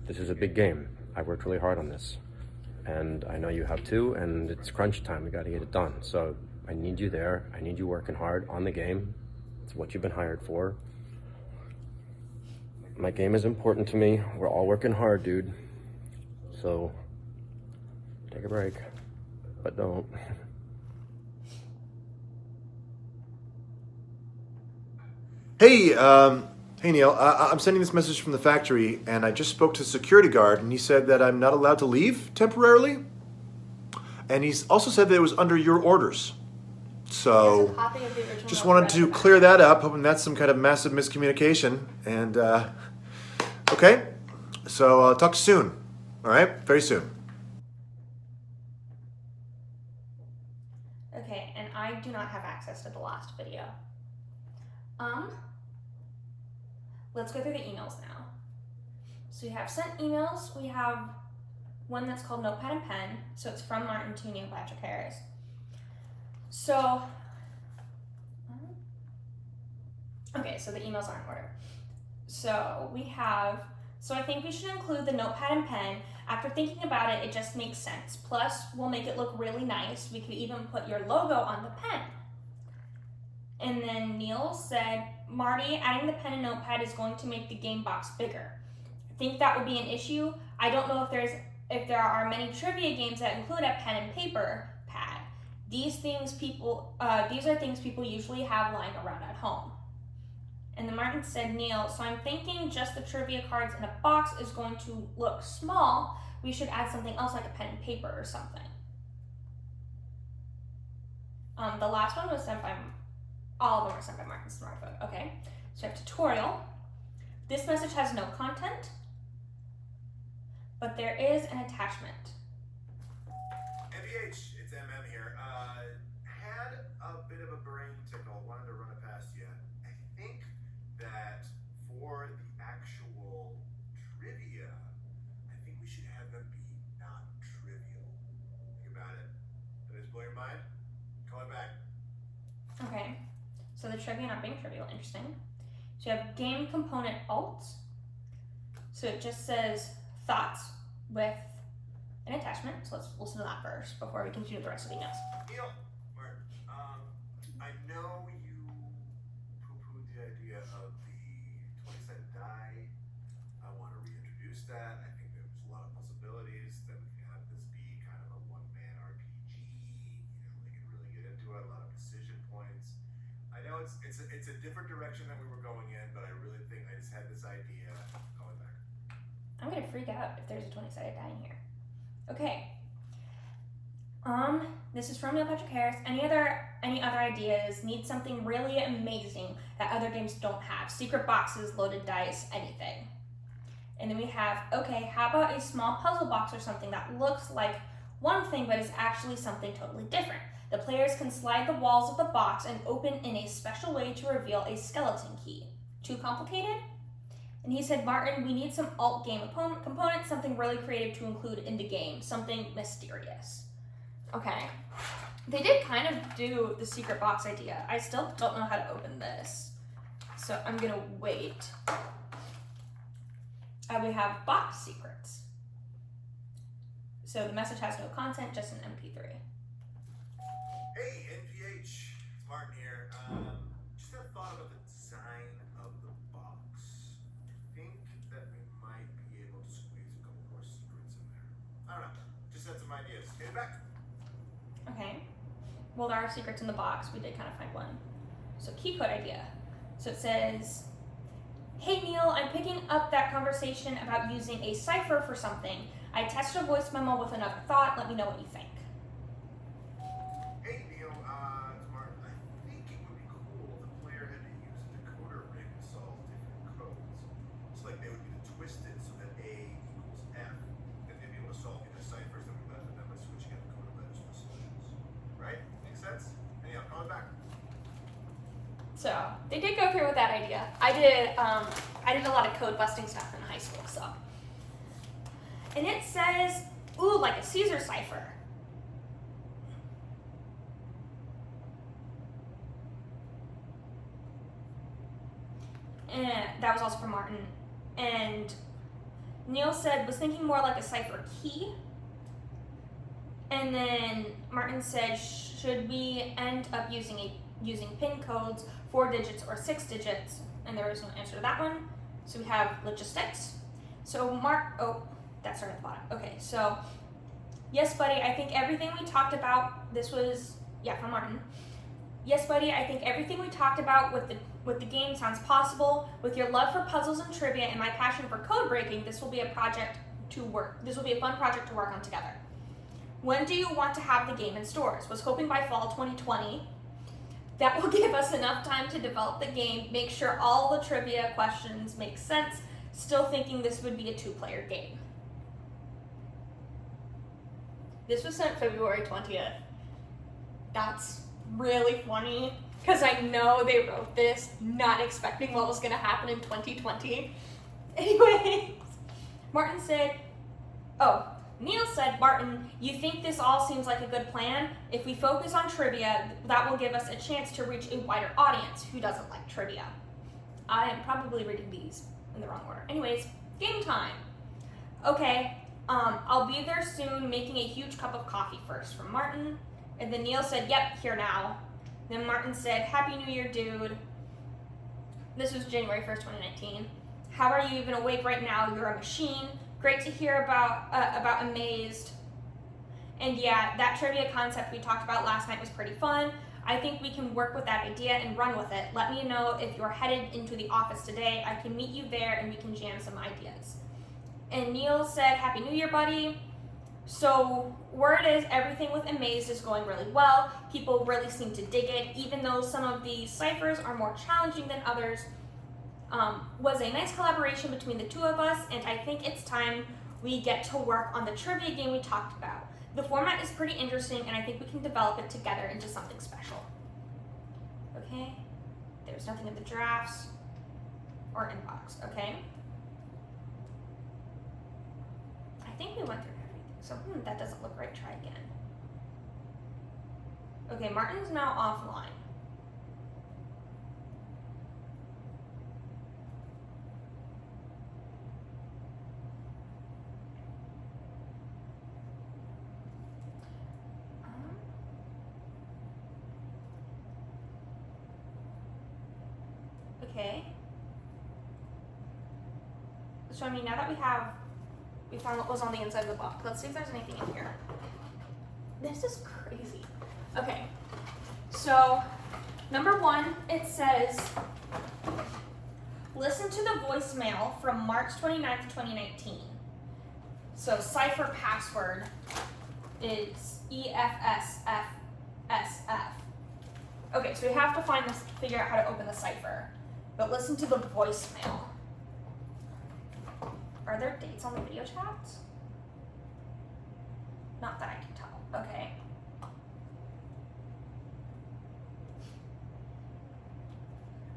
This is a big game. I worked really hard on this. And I know you have too, and it's crunch time. We gotta get it done. So I need you there. I need you working hard on the game. It's what you've been hired for. My game is important to me. We're all working hard, dude. So take a break, but don't. Hey Neil, I'm sending this message from the factory, and I just spoke to the security guard, and he said that I'm not allowed to leave temporarily. And he's also said that it was under your orders. Here's a So copy of the original just note wanted read to in the clear back. that up, hoping that's some kind of massive miscommunication. And, okay, so I'll talk to you soon. All right, very soon. Okay, and I do not have access to the last video. Let's go through the emails now. So we have sent emails. We have one that's called Notepad and Pen. So it's from Martin to Neil Patrick Harris. So, okay, so the emails are in order. So we have, so I think we should include the Notepad and Pen. After thinking about it, it just makes sense. Plus, we'll make it look really nice. We could even put your logo on the pen. And then Neil said, Marty, adding the pen and notepad is going to make the game box bigger. I think that would be an issue. I don't know if there are many trivia games that include a pen and paper pad. These are things people usually have lying around at home. And then Martin said, Neil, so I'm thinking just the trivia cards in a box is going to look small. We should add something else like a pen and paper or something. The last one was sent by, all of them were sent by Martin's smartphone. Okay, so we have tutorial. This message has no content, but there is an attachment. MBH, it's MM here. Had a bit of a brain tickle, wanted to run it past you. I think that for the actual trivia, I think we should have them be not trivial. Think about it. Did I just blow your mind? Call it back. Okay, so the trivia not being trivial, interesting. So you have game component alt. So it just says thoughts with an attachment. So let's listen to that first before we continue the rest of the emails. Neil, Martin, I know you poo-pooed the idea of the 20-sided die. I want to reintroduce that. I think there's a lot of possibilities that we can have this be kind of a one-man RPG. You know, they can really get into it. A lot of decision points. I know it's a different direction than we were going in, but I really think I just had this idea. Call it back. I'm gonna freak out if there's a 20-sided die in here. Okay. This is from Neil Patrick Harris. Any other ideas? Need something really amazing that other games don't have. Secret boxes, loaded dice, anything. And then we have, okay, how about a small puzzle box or something that looks like one thing but is actually something totally different. The players can slide the walls of the box and open in a special way to reveal a skeleton key. Too complicated? And he said, Martin, we need some alt game components, something really creative to include in the game, something mysterious. Okay. They did kind of do the secret box idea. I still don't know how to open this, so I'm gonna wait. We have box secrets. So the message has no content, just an MP3. Hey, NPH, it's Martin here. Just had a thought about the design of the box. I think that we might be able to squeeze a couple more secrets in there. I don't know. Just had some ideas. Get it back. Okay. Well, there are secrets in the box. We did kind of find one. So key code idea. So it says, hey Neil, I'm picking up that conversation about using a cipher for something. I tested a voice memo with another thought. Let me know what you think. Hey Neil, it's Martin. I think it would be cool if the player had to use a decoder ring to solve different codes. It's like they would be twisted so that A equals F, and they'd be able to solve either ciphers that we left with them by switching out the code letters to the solutions. Right? Makes sense? Anyhow, call it back. So they did go through with that idea. I did a lot of code busting stuff in high school, so. And it says, ooh, like a Caesar cipher. And that was also from Martin. And Neil said, was thinking more like a cipher key. And then Martin said, should we end up using pin codes, 4 digits or 6 digits? And there was no answer to that one. So we have logistics. So that started at the bottom. Okay, so yes, buddy, I think everything we talked about, this was, from Martin. Yes, buddy, I think everything we talked about with the game sounds possible. With your love for puzzles and trivia and my passion for code breaking, this will be a fun project to work on together. When do you want to have the game in stores? Was hoping by fall 2020. That will give us enough time to develop the game, make sure all the trivia questions make sense, still thinking this would be a 2-player game. This was sent February 20th. That's really funny, because I know they wrote this not expecting what was going to happen in 2020. Anyways, Martin said, Neil said, Martin, you think this all seems like a good plan? If we focus on trivia, that will give us a chance to reach a wider audience who doesn't like trivia. I am probably reading these in the wrong order. Anyways, game time. Okay, I'll be there soon making a huge cup of coffee first from Martin. And then Neil said, yep, here now. Then Martin said, Happy New Year, dude. This was January 1st, 2019. How are you even awake right now? You're a machine. Great to hear about Amazed. And yeah, that trivia concept we talked about last night was pretty fun. I think we can work with that idea and run with it. Let me know if you're headed into the office today. I can meet you there and we can jam some ideas. And Neil said, Happy New Year, buddy. So word is everything with Amazed is going really well. People really seem to dig it, even though some of the ciphers are more challenging than others. Was a nice collaboration between the two of us, and I think it's time we get to work on the trivia game we talked about. The format is pretty interesting, and I think we can develop it together into something special. Okay, there's nothing in the drafts or inbox, okay? I think we went through everything, so that doesn't look right, try again. Okay, Martin's now offline. Okay. So I mean, now that we found what was on the inside of the box, let's see if there's anything in here. This is crazy. Okay. So, number 1, it says, listen to the voicemail from March 29th, 2019. So cipher password is EFSFSF. Okay, so we have to figure out how to open the cipher. But listen to the voicemail. Are there dates on the video chats? Not that I can tell. Okay.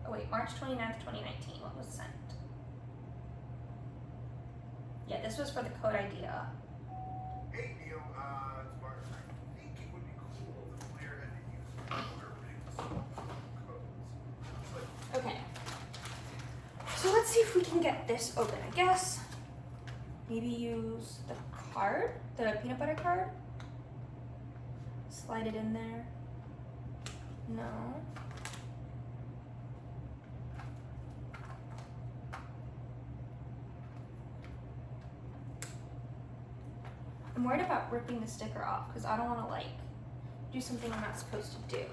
Oh wait, March 29th, 2019. What was sent? Yeah, this was for the code idea. Hey Neil, it's Martin. I think it would be cool if the player had to use a computer rig to solve codes. It's like, Okay. So let's see if we can get this open. I guess maybe use the card, the peanut butter card. Slide it in there. No. I'm worried about ripping the sticker off because I don't want to like do something I'm not supposed to do.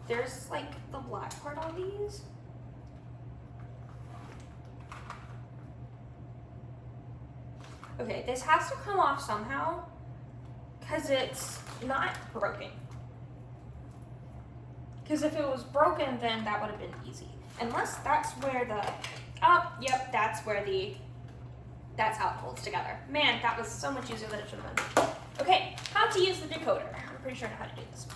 There's like the black part on these. Okay, this has to come off somehow because it's not broken. Because if it was broken, then that would have been easy. Unless that's where the, oh, yep, that's how it holds together. Man, that was so much easier than it should have been. Okay, how to use the decoder. I'm pretty sure I know how to do this.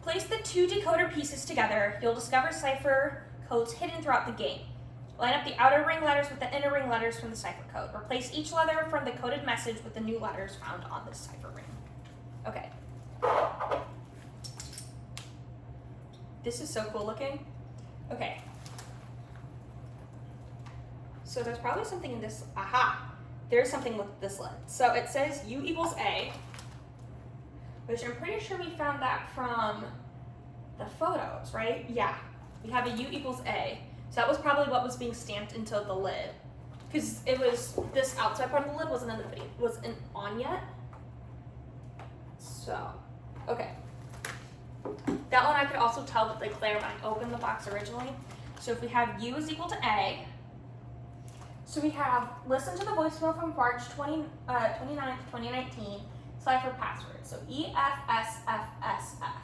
Place the two decoder pieces together. You'll discover cipher codes hidden throughout the game. Line up the outer ring letters with the inner ring letters from the cipher code. Replace each letter from the coded message with the new letters found on the cipher ring. Okay. This is so cool looking. Okay. So there's probably something in this. Aha! There's something with this lid. So it says U equals A, which I'm pretty sure we found that from the photos, right? Yeah. We have a U equals A. So that was probably what was being stamped into the lid. Because it was, this outside part of the lid wasn't on yet. So, okay. That one I could also tell with the Claire when I opened the box originally. So if we have U is equal to A, so we have listen to the voicemail from March 29th, 2019, cipher password. So EFSFSF.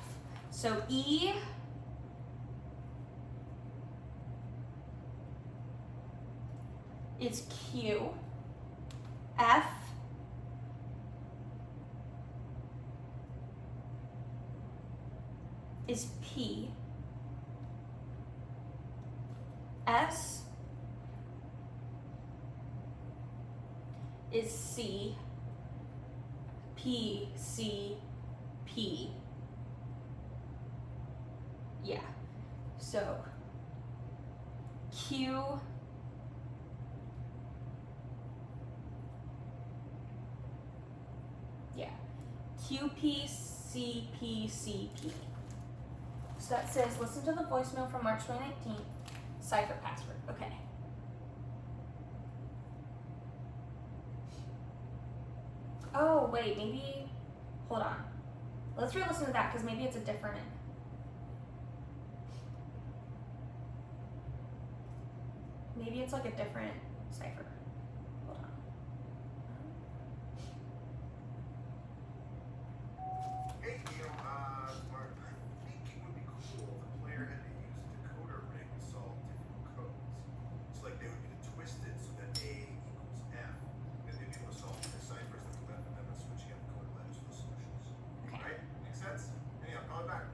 So E is Q, F is P, S is C, P, C, P. Yeah. So Q, yeah, QPCPCP. So that says, listen to the voicemail from March 2019, cipher password. Okay. Oh, wait, maybe, hold on. Let's re-listen to that because maybe it's a different, maybe it's like a different cipher. Hold on. hey Neil, it's Martin. I think it would be cool if the player had to use a decoder rig to solve difficult codes. So like they would get it twisted so that A equals F, then they'd be able to solve the ciphers that were left and then switching out the coded letters for the solutions. Okay. Right? Makes sense? Anyhow, call it back.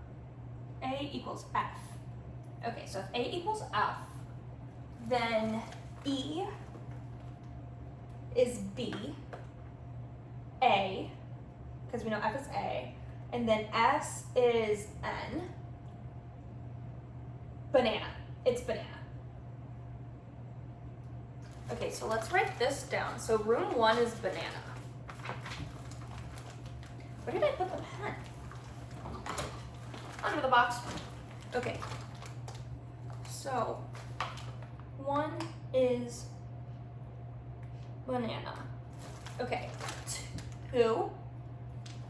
A equals F. Okay, so if A equals F, then E is B, A, because we know F is A, and then S is N, banana. It's banana. Okay, so let's write this down. So room 1 is banana. Where did I put the pen? Under the box. Okay. So 1 is banana. Okay. 2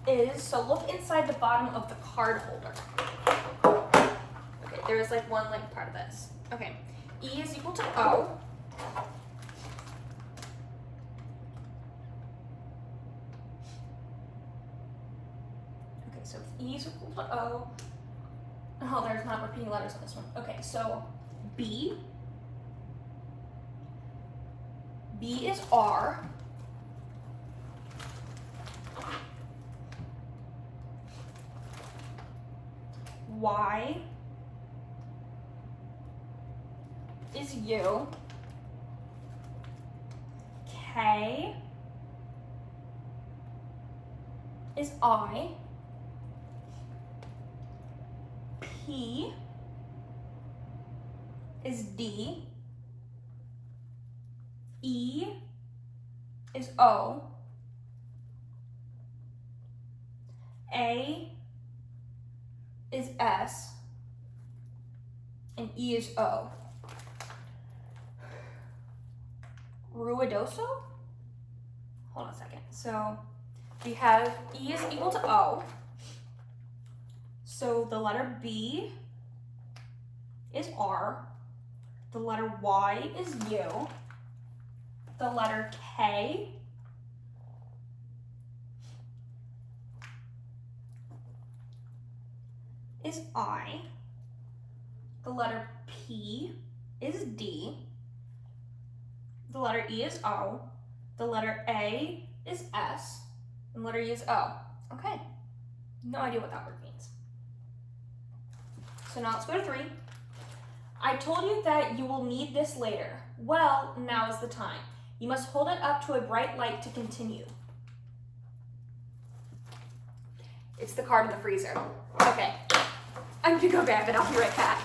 is, so look inside the bottom of the card holder. Okay, there is like one like part of this. Okay. E is equal to O. Okay, so if E is equal to O. Oh, there's not repeating letters on this one. Okay, so B. B is R. Y is U. K is I. P is D. E is O. A is S. And E is O. Ruidoso? Hold on a second. So we have E is equal to O. So the letter B is R. The letter Y is U. The letter K is I. The letter P is D. The letter E is O. The letter A is S. And the letter E is O. Okay. No idea what that word means. So now let's go to 3. I told you that you will need this later. Well, now is the time. You must hold it up to a bright light to continue. It's the card in the freezer. Okay. I'm gonna go grab it. I'll be right back.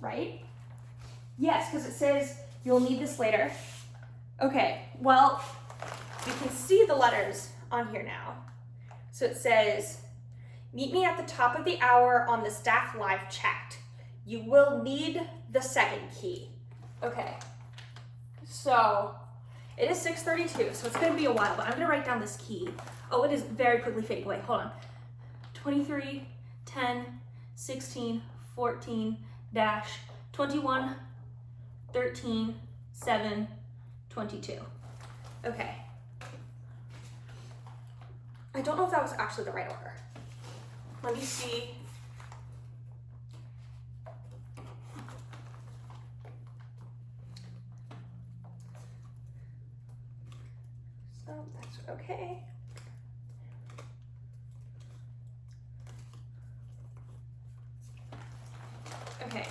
Right? Yes, because it says you'll need this later. Okay, well, you can see the letters on here now. So it says, meet me at the top of the hour on the staff live chat. You will need the second key. Okay, so it is 6:32, so it's gonna be a while, but I'm gonna write down this key. Oh, it is very quickly fading away, hold on. 23, 10, 16, 14, dash, 21, 13, 7, 22. Okay. I don't know if that was actually the right order. Let me see. So that's okay. Okay.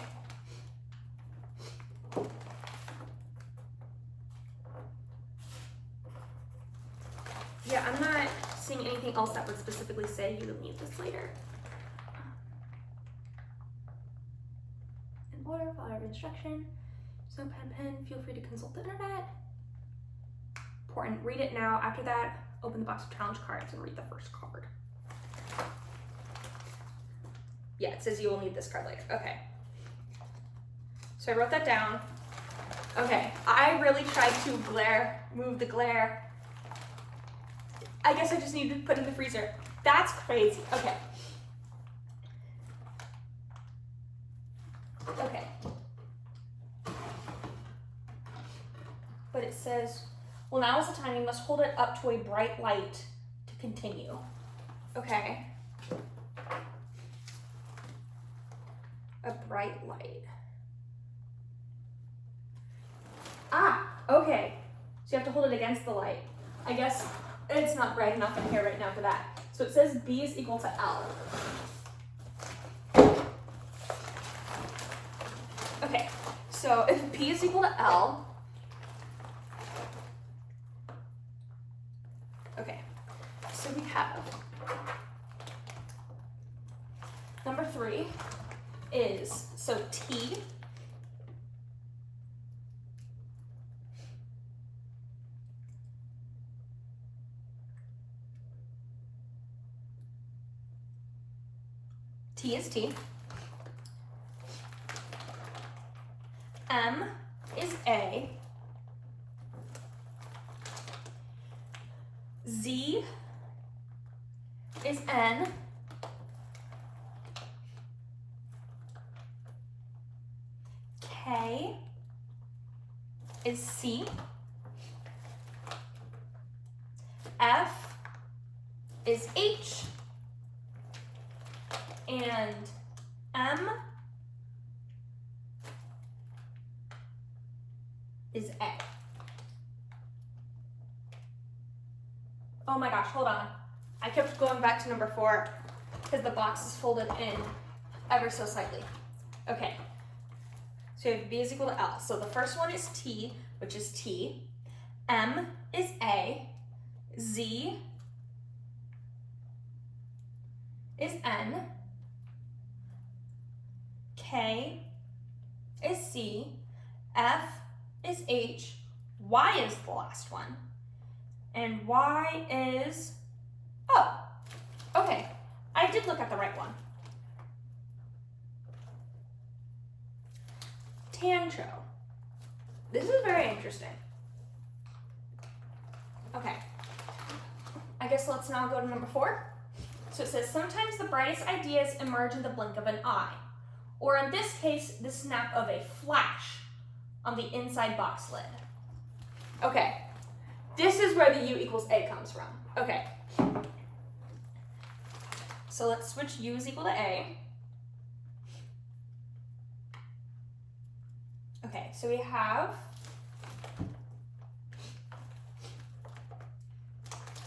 Yeah, I'm not seeing anything else that would specifically say you will need this later. In order, follow our instruction. So pen, feel free to consult the internet. Important, read it now. After that, open the box of challenge cards and read the first card. Yeah, it says you will need this card later. Okay. So I wrote that down. Okay, I really tried to move the glare. I guess I just need to put it in the freezer. That's crazy. Okay. Okay. But it says, well, now is the time. You must hold it up to a bright light to continue. Okay. A bright light. Ah, okay. So you have to hold it against the light. I guess it's not bright enough in here right now for that. So it says B is equal to L. Okay, so if P is equal to L, okay, so we have number 3 is, so T is T. M is A. Z is N. K is C. F is H. And M is A. Oh my gosh, hold on. I kept going back to number 4 because the box is folded in ever so slightly. Okay, so we have B is equal to L. So the first one is T, which is T. M is A. Z is N. K is C. F is H. Y is the last one. And Y is O. Okay, I did look at the right one. Tancho. This is very interesting. Okay, I guess let's now go to number 4. So it says, sometimes the brightest ideas emerge in the blink of an eye, or in this case, the snap of a flash on the inside box lid. Okay, this is where the U equals A comes from. Okay, so let's switch U is equal to A. Okay, so we have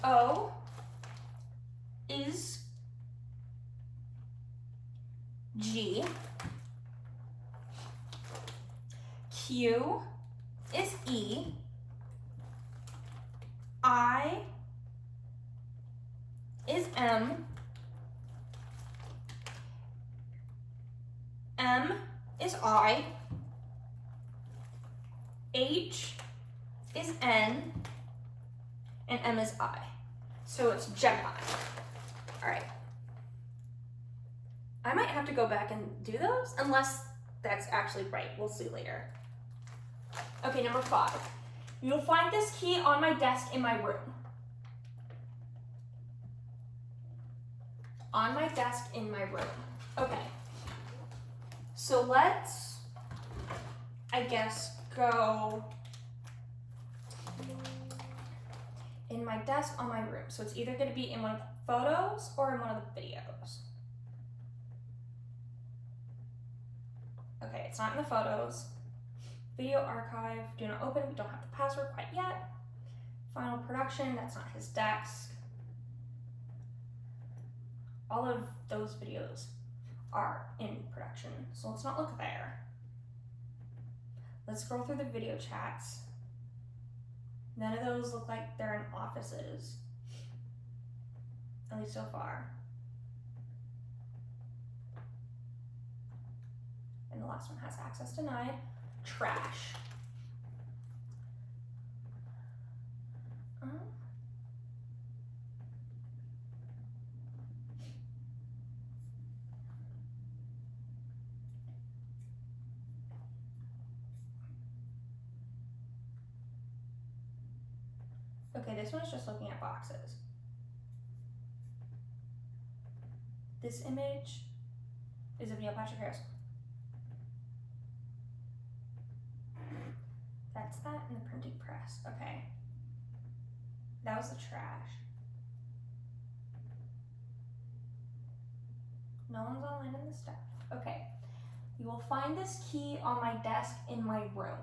O is G. Q is E. I is M. M is I. H is N. And M is I. So it's Gemini. All right. I might have to go back and do those unless that's actually right. We'll see later. Okay, number 5. You'll find this key on my desk in my room. On my desk in my room. Okay. So let's, I guess, go in my desk on my room. So it's either going to be in one of the photos or in one of the videos. Okay, it's not in the photos. Video archive, do not open, we don't have the password quite yet. Final production, that's not his desk. All of those videos are in production, so let's not look there. Let's scroll through the video chats. None of those look like they're in offices, at least so far. And the last one has access denied. Trash. Okay, this one's just looking at boxes. This image is of Neil Patrick Harris. That's that in the printing press. Okay. That was the trash. No one's online in the stuff. Okay. You will find this key on my desk in my room.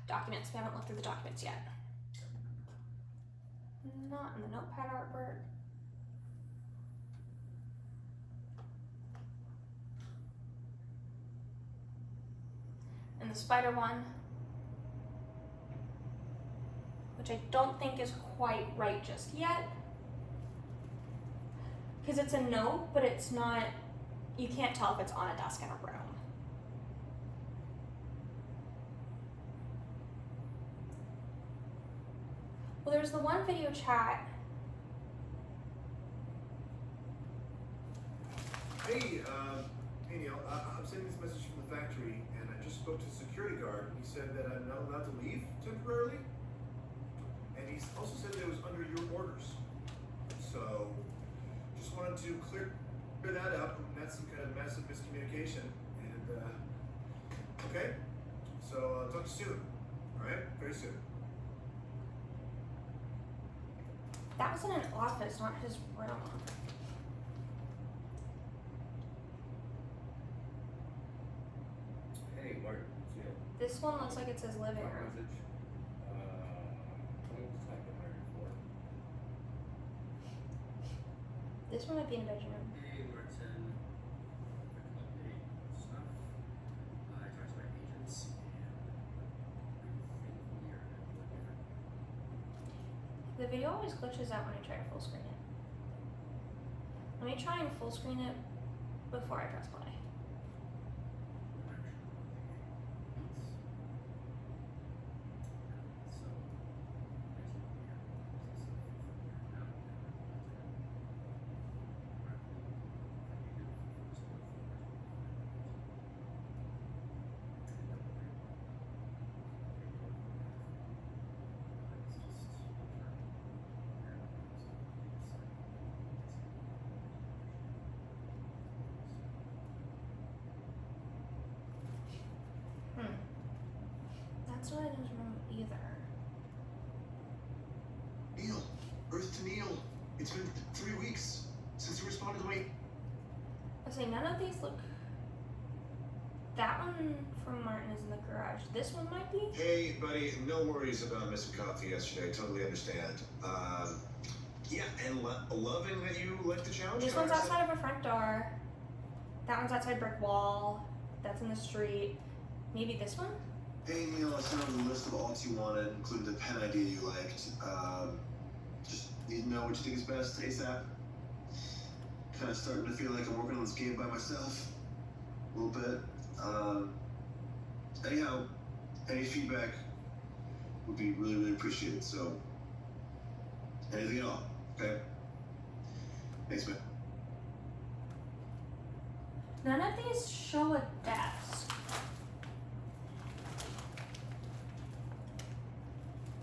Documents. We haven't looked through the documents yet. Not in the notepad artwork. And the spider one, which I don't think is quite right just yet. Because it's a note, but it's not, you can't tell if it's on a desk in a room. Well, there's the one video chat. Hey, Neil, I'm sending this message from the factory, and I just spoke to the security guard. He said that I'm not allowed to leave temporarily, and he also said that it was under your orders. So, just wanted to clear that up, and that's some kind of massive miscommunication. And, okay, so I'll talk to you soon, all right? Very soon. That was in an office, not his room. Yeah. This one looks like it says living room. Message. I'll just type in there before. This one might be in the bedroom. Hey Martin, quick update stuff. I talked to my agents and I think we are going to do it different. The video always glitches out when I try to full screen it. Let me try and full screen it before I press play. That's not in his room either. Neil, Earth to Neil. It's been 3 weeks since you responded to my. I say none of these look. That one from Martin is in the garage. This one might be. Hey, buddy, no worries about missing coffee yesterday. Totally understand. Yeah, and loving that you like the challenge. This one's cards. outside of a front door. That one's outside brick wall. That's in the street. Maybe this one? Hey Neil, I sent over the list of alts you wanted, including the pen idea you liked. Just need to know what you think is best ASAP. Kind of starting to feel like I'm working on this game by myself. A little bit. Anyhow, any feedback would be really, really appreciated. So, anything at all, okay? Thanks, man. None of these show a desk.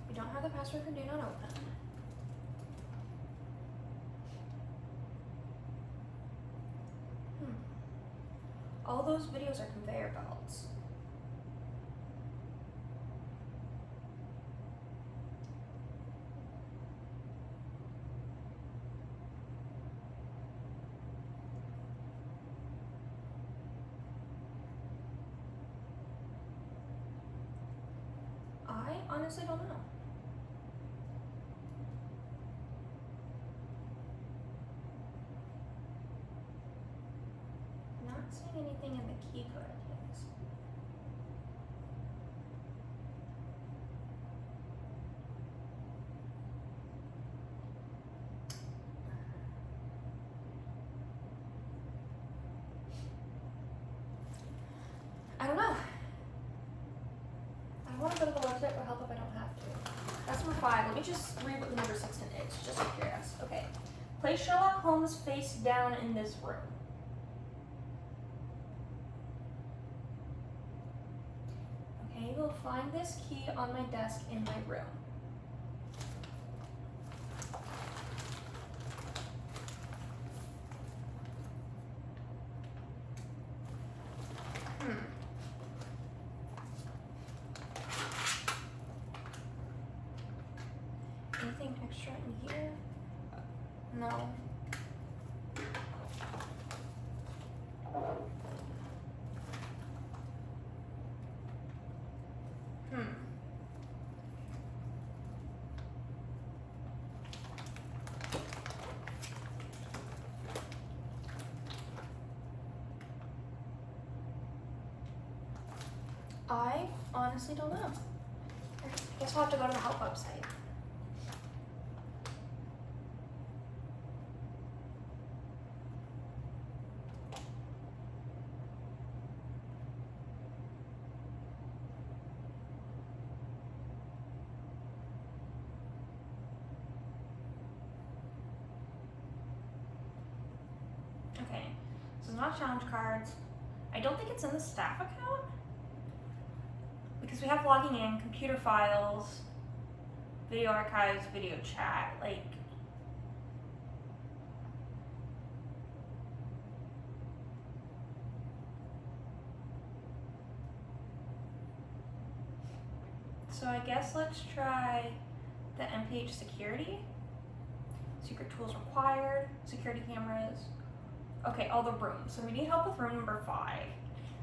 We don't have the password for Do Not Open. All those videos are conveyor belts. I honestly don't know. Not seeing anything in the key code ideas. I don't know. I want to go to the website for help if I don't have to. That's number 5. Let me just read what the number 6 is, just so curious. Okay. Place Sherlock Holmes face down in this room. Okay, we'll find this key on my desk in my room. Anything extra in here? No. I honestly don't know. I guess we'll have to go to the help website. Okay, so it's not challenge cards. I don't think it's in the staff account because we have logging in, computer files, video archives, video chat, like. So I guess let's try the MPH security. Secret tools required, security cameras. Okay, all the rooms. So we need help with room number 5.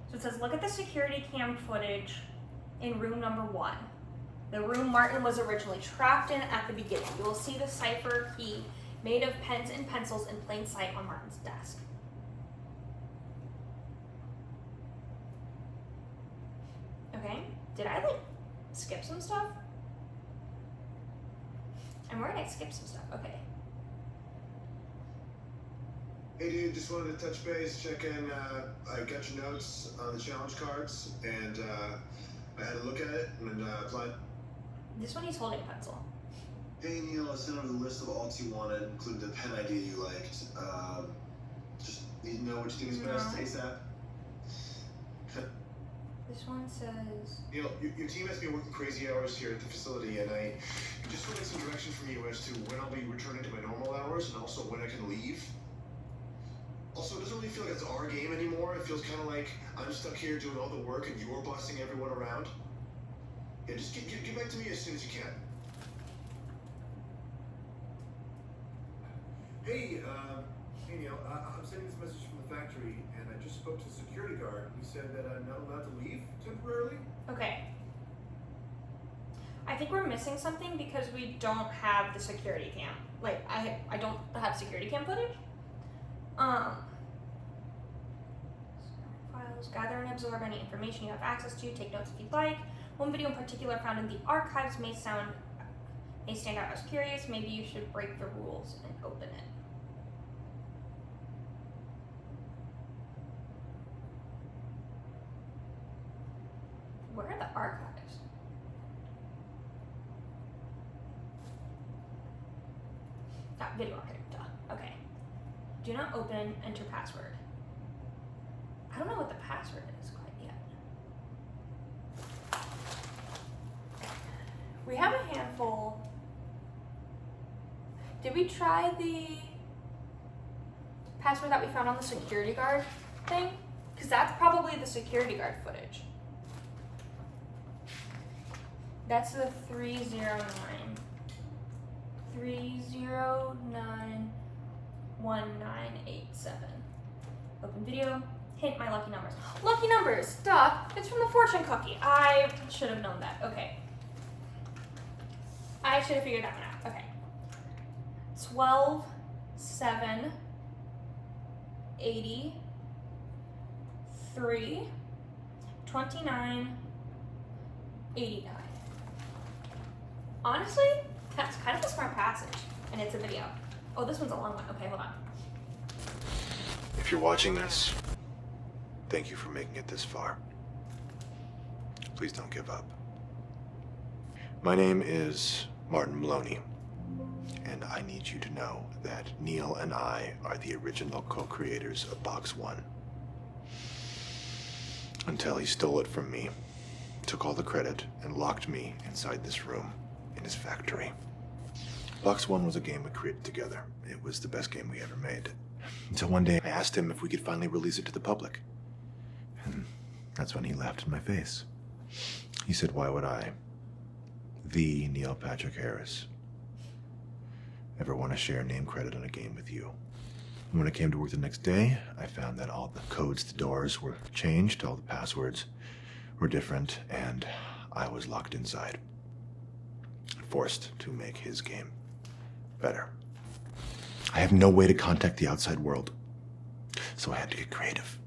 So it says, look at the security cam footage in room number 1. The room Martin was originally trapped in at the beginning. You will see the cipher key made of pens and pencils in plain sight on Martin's desk. Okay, did I like skip some stuff? I'm worried I skipped some stuff. Okay. Hey dude, just wanted to touch base, check in. I got your notes on the challenge cards, and I had a look at it and applied. This one he's holding a pencil. Hey Neil, I sent over the list of alts you wanted, including the pen idea you liked. Just need to know what you think is best ASAP. This one says... Neil, your team has been working crazy hours here at the facility, and I just wanted some direction from you as to when I'll be returning to my normal hours, and also when I can leave. Also, it doesn't really feel like it's our game anymore. It feels kind of like I'm stuck here doing all the work and you're bossing everyone around. Yeah, just get back to me as soon as you can. Hey, Neil, I'm sending this message from the factory, and I just spoke to the security guard. He said that I'm not allowed to leave temporarily. Okay. I think we're missing something because we don't have the security cam. Like, I don't have security cam footage. Files, gather and absorb any information you have access to, take notes if you'd like. One video in particular found in the archives may stand out as curious. Maybe you should break the rules and open it. Where are the archives? Ah, video archive, duh. Okay. Do not open, enter password. I don't know what the password is quite yet. We have a handful. Did we try the password that we found on the security guard thing? Because that's probably the security guard footage. That's the 309. 309 1987. Open video. Hint my lucky numbers. Lucky numbers! Duh! It's from the fortune cookie. I should have known that. Okay. I should have figured that one out. Okay. 12, 7, 80, 3, 29, 89. Honestly, that's kind of a smart passage. And it's a video. Oh, this one's a long one. Okay, hold on. If you're watching this, thank you for making it this far. Please don't give up. My name is Martin Maloney, and I need you to know that Neil and I are the original co-creators of Box 1. Until he stole it from me, took all the credit, and locked me inside this room in his factory. Box 1 was a game we created together. It was the best game we ever made. Until one day I asked him if we could finally release it to the public. And that's when he laughed in my face. He said, why would I, the Neil Patrick Harris, ever want to share name credit on a game with you? And when I came to work the next day, I found that all the codes to doors were changed, all the passwords were different, and I was locked inside, forced to make his game better. I have no way to contact the outside world, so I had to get creative.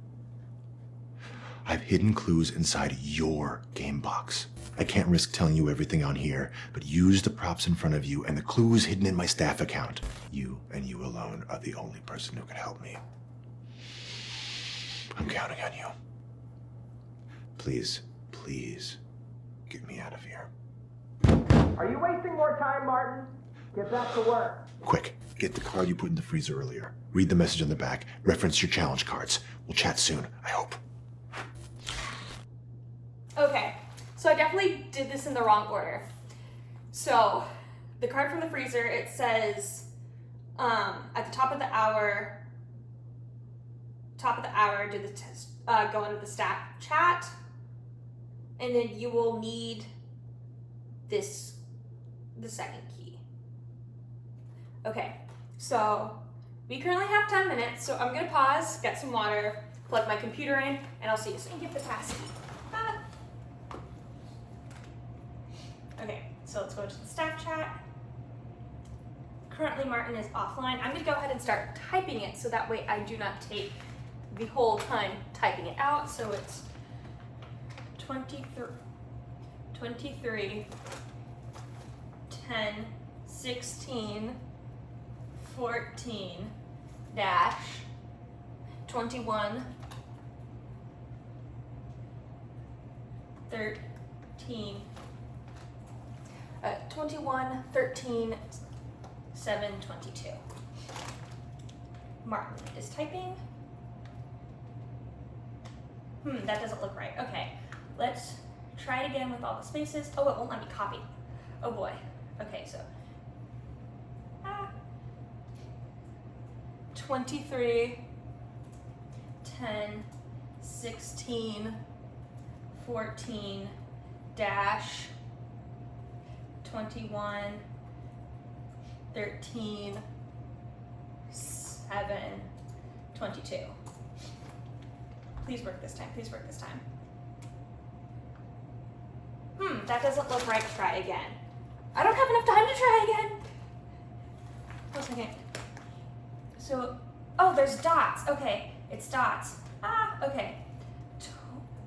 I've hidden clues inside your game box. I can't risk telling you everything on here, but use the props in front of you and the clues hidden in my staff account. You and you alone are the only person who can help me. I'm counting on you. Please, please, get me out of here. Are you wasting more time, Martin? Get back to work. Quick, get the card you put in the freezer earlier. Read the message on the back. Reference your challenge cards. We'll chat soon, I hope. Okay, so I definitely did this in the wrong order. So, the card from the freezer, it says, at the top of the hour, do the test, go into the staff chat, and then you will need the second key. Okay, so we currently have 10 minutes, so I'm gonna pause, get some water, plug my computer in, and I'll see you soon. Give the pass. Ah. Okay, so let's go to the staff chat. Currently Martin is offline. I'm gonna go ahead and start typing it so that way I do not take the whole time typing it out. So it's 23, 10, 16, 14, dash, 21, 13, 21, 13, 7, 22. Martin is typing. That doesn't look right. Okay, let's try it again with all the spaces. Oh, it won't let me copy. Oh boy. Okay, so 23, 10, 16, 14, dash, 21, 13, 7, 22. Please work this time, please work this time. That doesn't look right, try again. I don't have enough time to try again. 1 second. So, oh, there's dots. Okay, it's dots. Okay.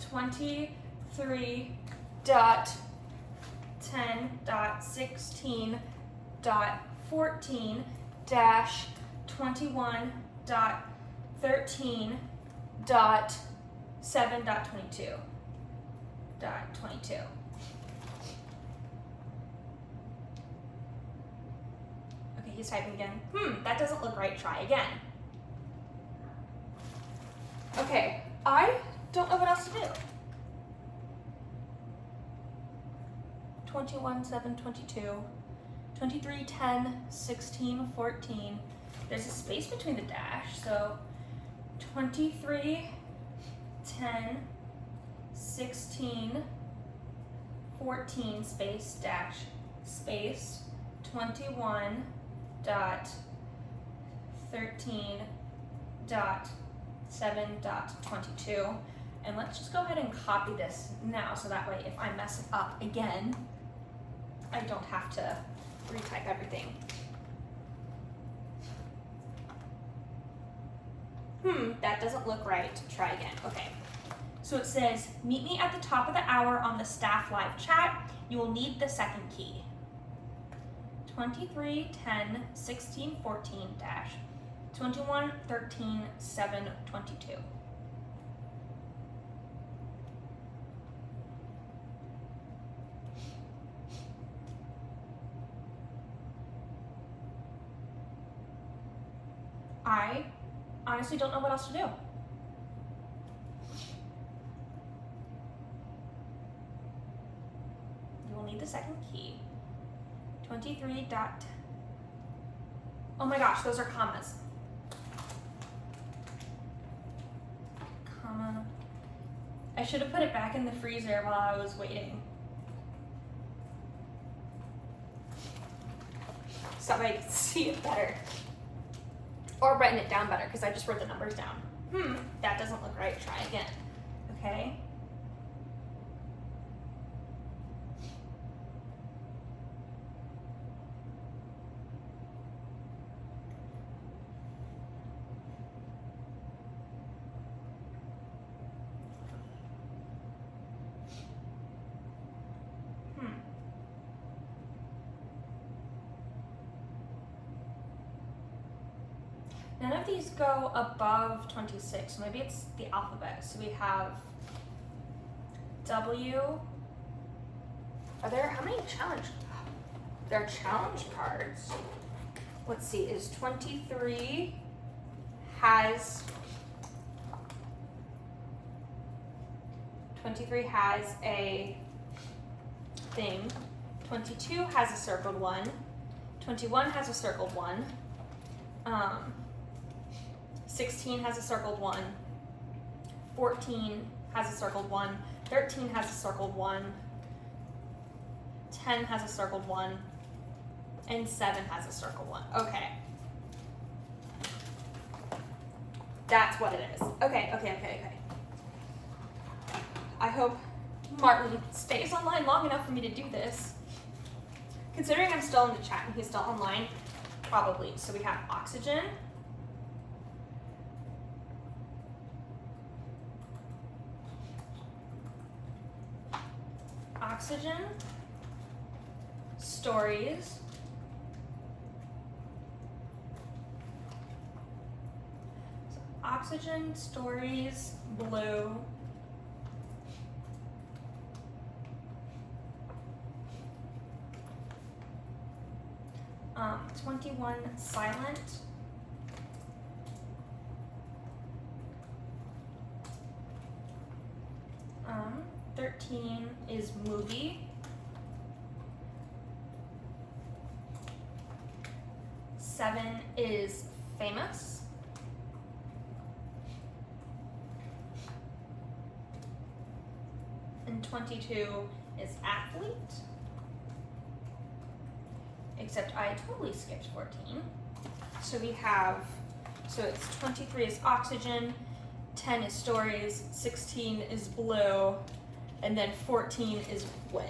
23 dot 10 dot 16 dot 14 dash 21 dot 13 dot 7 dot 22 dot 22. Okay, he's typing again. That doesn't look right. Try again. Okay, I don't know what else to do. 21, 7, 22, 23, 10, 16, 14. There's a space between the dash, so 23, 10, 16, 14, space, dash, space, 21, dot, 13, dot, 7, dot, 22. And let's just go ahead and copy this now, so that way if I mess it up again, I don't have to retype everything. That doesn't look right. Try again. Okay. So it says, meet me at the top of the hour on the staff live chat. You will need the second key. 23, 10, 16, 14, dash, 21, 13, 7, 22. I honestly don't know what else to do. You will need the second key. 23 dot. Oh my gosh, those are commas. Comma. I should have put it back in the freezer while I was waiting. So I could see it better. Or writing it down better, because I just wrote the numbers down. That doesn't look right. Try again. Okay. None of these go above 26. Maybe it's the alphabet. So we have W. Are there, how many challenge? There are challenge cards. Let's see, is 23 has 23 has a thing. 22 has a circled one. 21 has a circled one. 16 has a circled one, 14 has a circled one, 13 has a circled one, 10 has a circled one, and 7 has a circled one. Okay. That's what it is. Okay. I hope Martin stays online long enough for me to do this. Considering I'm still in the chat and he's still online, probably. So we have oxygen. Oxygen. Stories. So oxygen, stories, blue. Um, 21 silent. Um, 13 is movie. 7 is famous. And 22 is athlete. Except I totally skipped 14. So we have, so it's 23 is oxygen, 10 is stories, 16 is blue, and then 14 is win.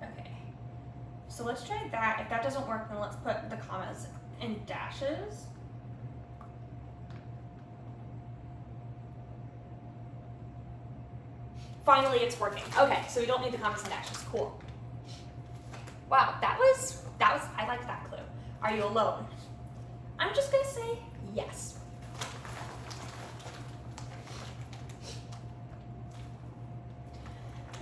Okay, so let's try that. If that doesn't work, then let's put the commas in dashes. Finally, it's working. Okay, so we don't need the commas and dashes. Cool. Wow, that was, I liked that clue. Are you alone? I'm just gonna say yes.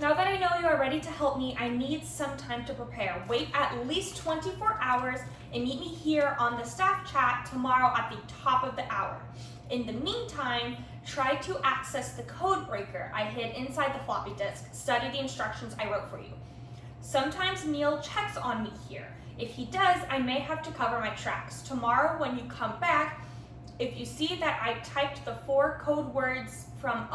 Now that I know you are ready to help me, I need some time to prepare. Wait at least 24 hours and meet me here on the staff chat tomorrow at the top of the hour. In the meantime, try to access the code breaker I hid inside the floppy disk. Study the instructions I wrote for you. Sometimes Neil checks on me here. If he does, I may have to cover my tracks. Tomorrow when you come back, if you see that I typed the 4 code words from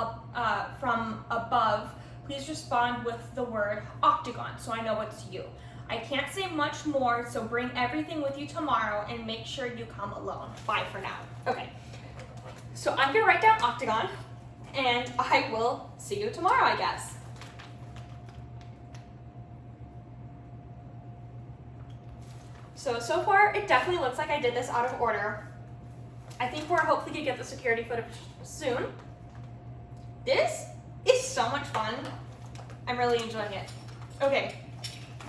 above, please respond with the word octagon so I know it's you. I can't say much more, so bring everything with you tomorrow and make sure you come alone. Bye for now. Okay. So I'm gonna write down octagon and I will see you tomorrow, I guess. So far it definitely looks like I did this out of order. I think we're hopefully gonna get the security footage soon. This is so much fun. I'm really enjoying it. Okay,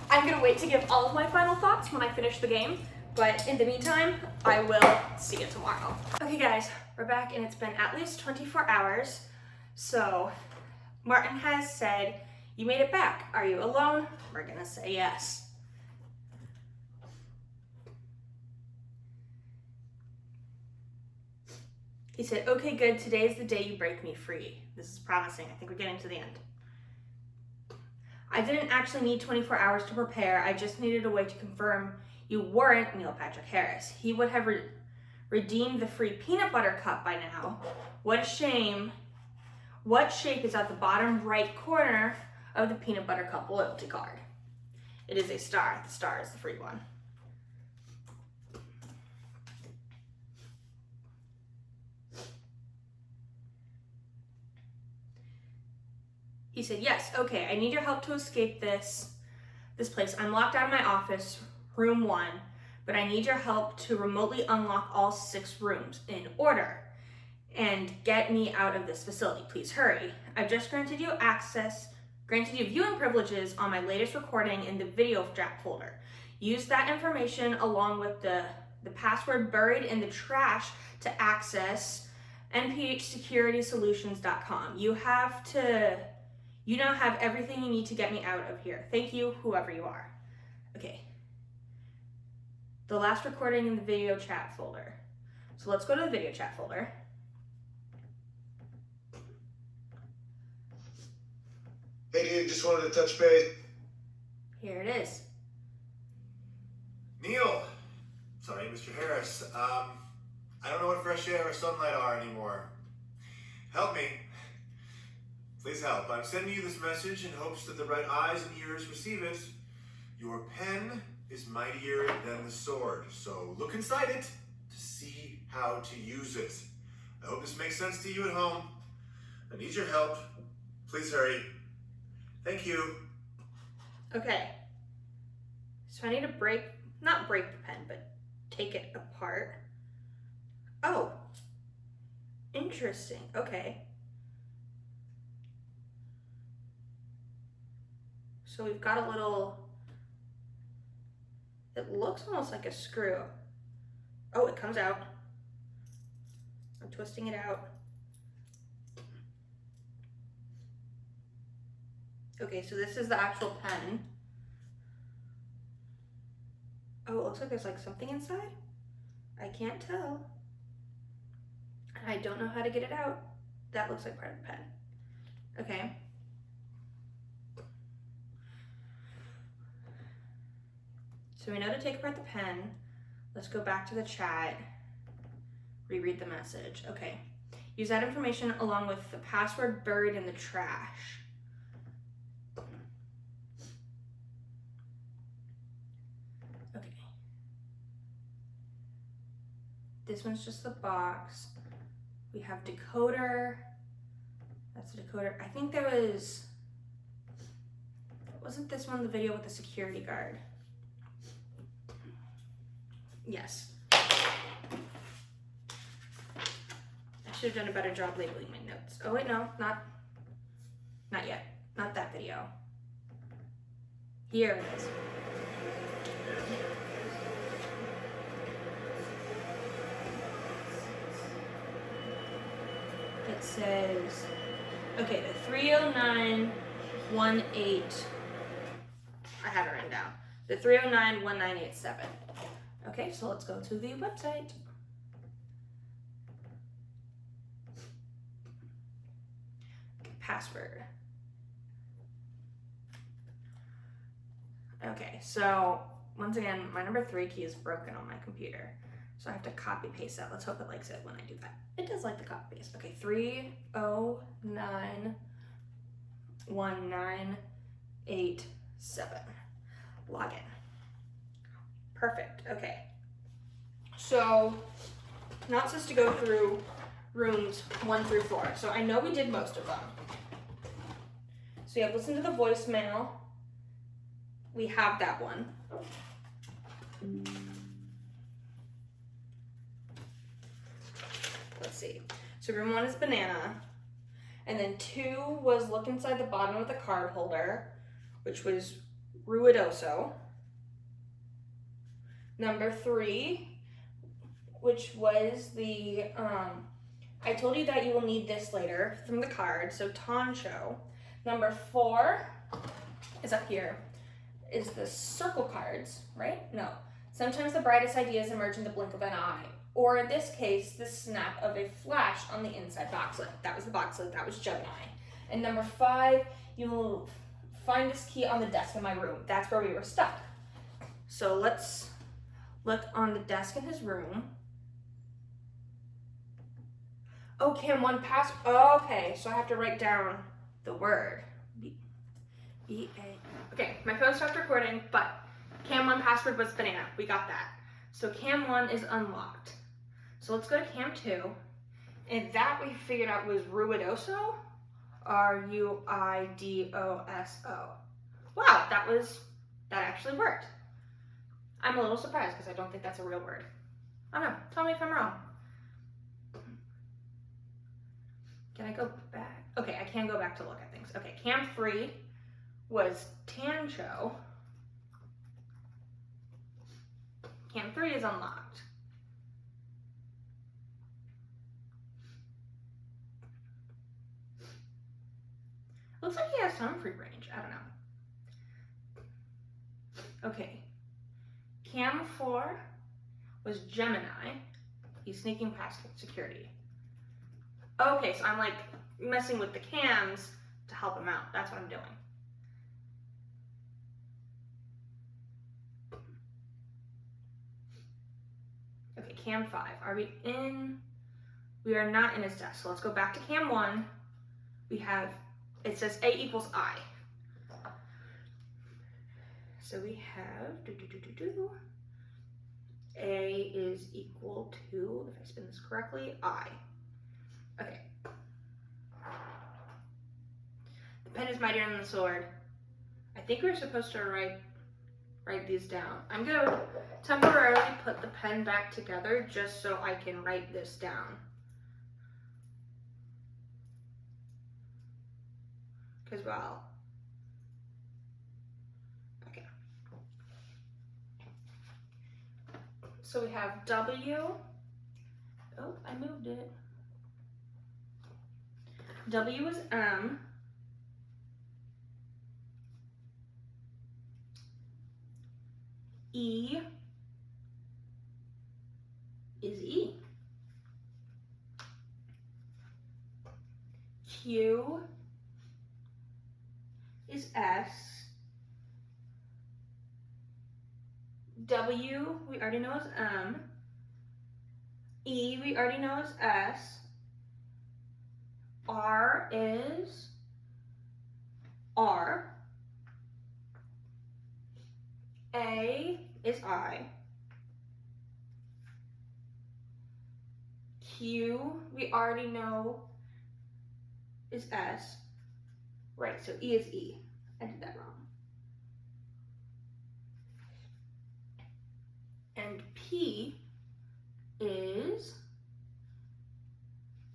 I'm gonna wait to give all of my final thoughts when I finish the game, but in the meantime, I will see you tomorrow. Okay guys, we're back and it's been at least 24 hours. So Martin has said, you made it back. Are you alone? We're gonna say yes. He said, okay, good. Today is the day you break me free. This is promising. I think we're getting to the end. I didn't actually need 24 hours to prepare. I just needed a way to confirm you weren't Neil Patrick Harris. He would have redeemed the free peanut butter cup by now. What a shame. What shape is at the bottom right corner of the peanut butter cup loyalty card? It is a star. The star is the free one. He said, yes, okay, I need your help to escape this place. I'm locked out of my office, room 1, but I need your help to remotely unlock all 6 rooms in order and get me out of this facility. Please hurry. I've just granted you viewing privileges on my latest recording in the video chat folder. Use that information along with the password buried in the trash to access nphsecuritysolutions.com. You now have everything you need to get me out of here. Thank you, whoever you are. Okay. The last recording in the video chat folder. So let's go to the video chat folder. Hey dude, just wanted to touch base. Here it is. Neil! Sorry, Mr. Harris. I don't know what fresh air or sunlight are anymore. Help me. Please help. I'm sending you this message in hopes that the right eyes and ears receive it. Your pen is mightier than the sword, so look inside it to see how to use it. I hope this makes sense to you at home. I need your help. Please hurry. Thank you. Okay. So I need to not break the pen, but take it apart. Oh. Interesting. Okay. So we've got a little, it looks almost like a screw. Oh, it comes out. I'm twisting it out. Okay, so this is the actual pen. Oh, it looks like there's like something inside. I can't tell. I don't know how to get it out. That looks like part of the pen. Okay. So we know to take apart the pen. Let's go back to the chat. Reread the message. Okay. Use that information along with the password buried in the trash. Okay. This one's just the box. We have decoder. That's the decoder. I think there wasn't this one the video with the security guard? Yes. I should have done a better job labeling my notes. Oh wait, no, not yet. Not that video. Here it is. It says, okay, the 30918, I have it written down. The 3091987. Okay, so let's go to the website. Okay, password. Okay, so once again, my number 3 key is broken on my computer. So I have to copy paste that. Let's hope it likes it when I do that. It does like the copy paste. Okay, 3091987. Log in. Perfect. Okay. So now it says to go through rooms 1 through 4. So I know we did most of them. So you have listened to the voicemail. We have that one. Let's see. So room 1 is banana. And then 2 was look inside the bottom of the card holder, which was ruidoso. Number 3, which was the, I told you that you will need this later from the card, so Toncho. Number 4 is up here, is the circle cards, right? No. Sometimes the brightest ideas emerge in the blink of an eye. Or in this case, the snap of a flash on the inside boxlet. That was the boxlet, that was Gemini. And number 5, you will find this key on the desk in my room. That's where we were stuck. So let's look on the desk in his room. Oh, Cam 1 pass. Oh, okay, so I have to write down the word. B-A. Okay, my phone stopped recording, but Cam 1 password was banana. We got that. So Cam 1 is unlocked. So let's go to Cam 2. And that we figured out was ruidoso. R-U-I-D-O-S-O. Wow, that actually worked. I'm a little surprised because I don't think that's a real word. I don't know, tell me if I'm wrong. Can I go back? Okay, I can go back to look at things. Okay, Cam 3 was Tancho. Cam 3 is unlocked. Looks like he has some free range. I don't know. Okay. Cam 4 was Gemini. He's sneaking past security. Okay, so I'm like messing with the cams to help him out. That's what I'm doing. Okay, Cam 5. Are we in? We are not in his desk. So let's go back to Cam 1. We have, it says A equals I. So we have A is equal to, if I spin this correctly, I. Okay. The pen is mightier than the sword. I think we're supposed to write these down. I'm gonna temporarily put the pen back together just so I can write this down. Because, well, okay. So we have W. Oh, I moved it. W is M. E is E. Q is S. W, we already know is M. E, we already know is S. R is R. A is I. Q, we already know is S. Right, so E is E. I did that wrong. And P is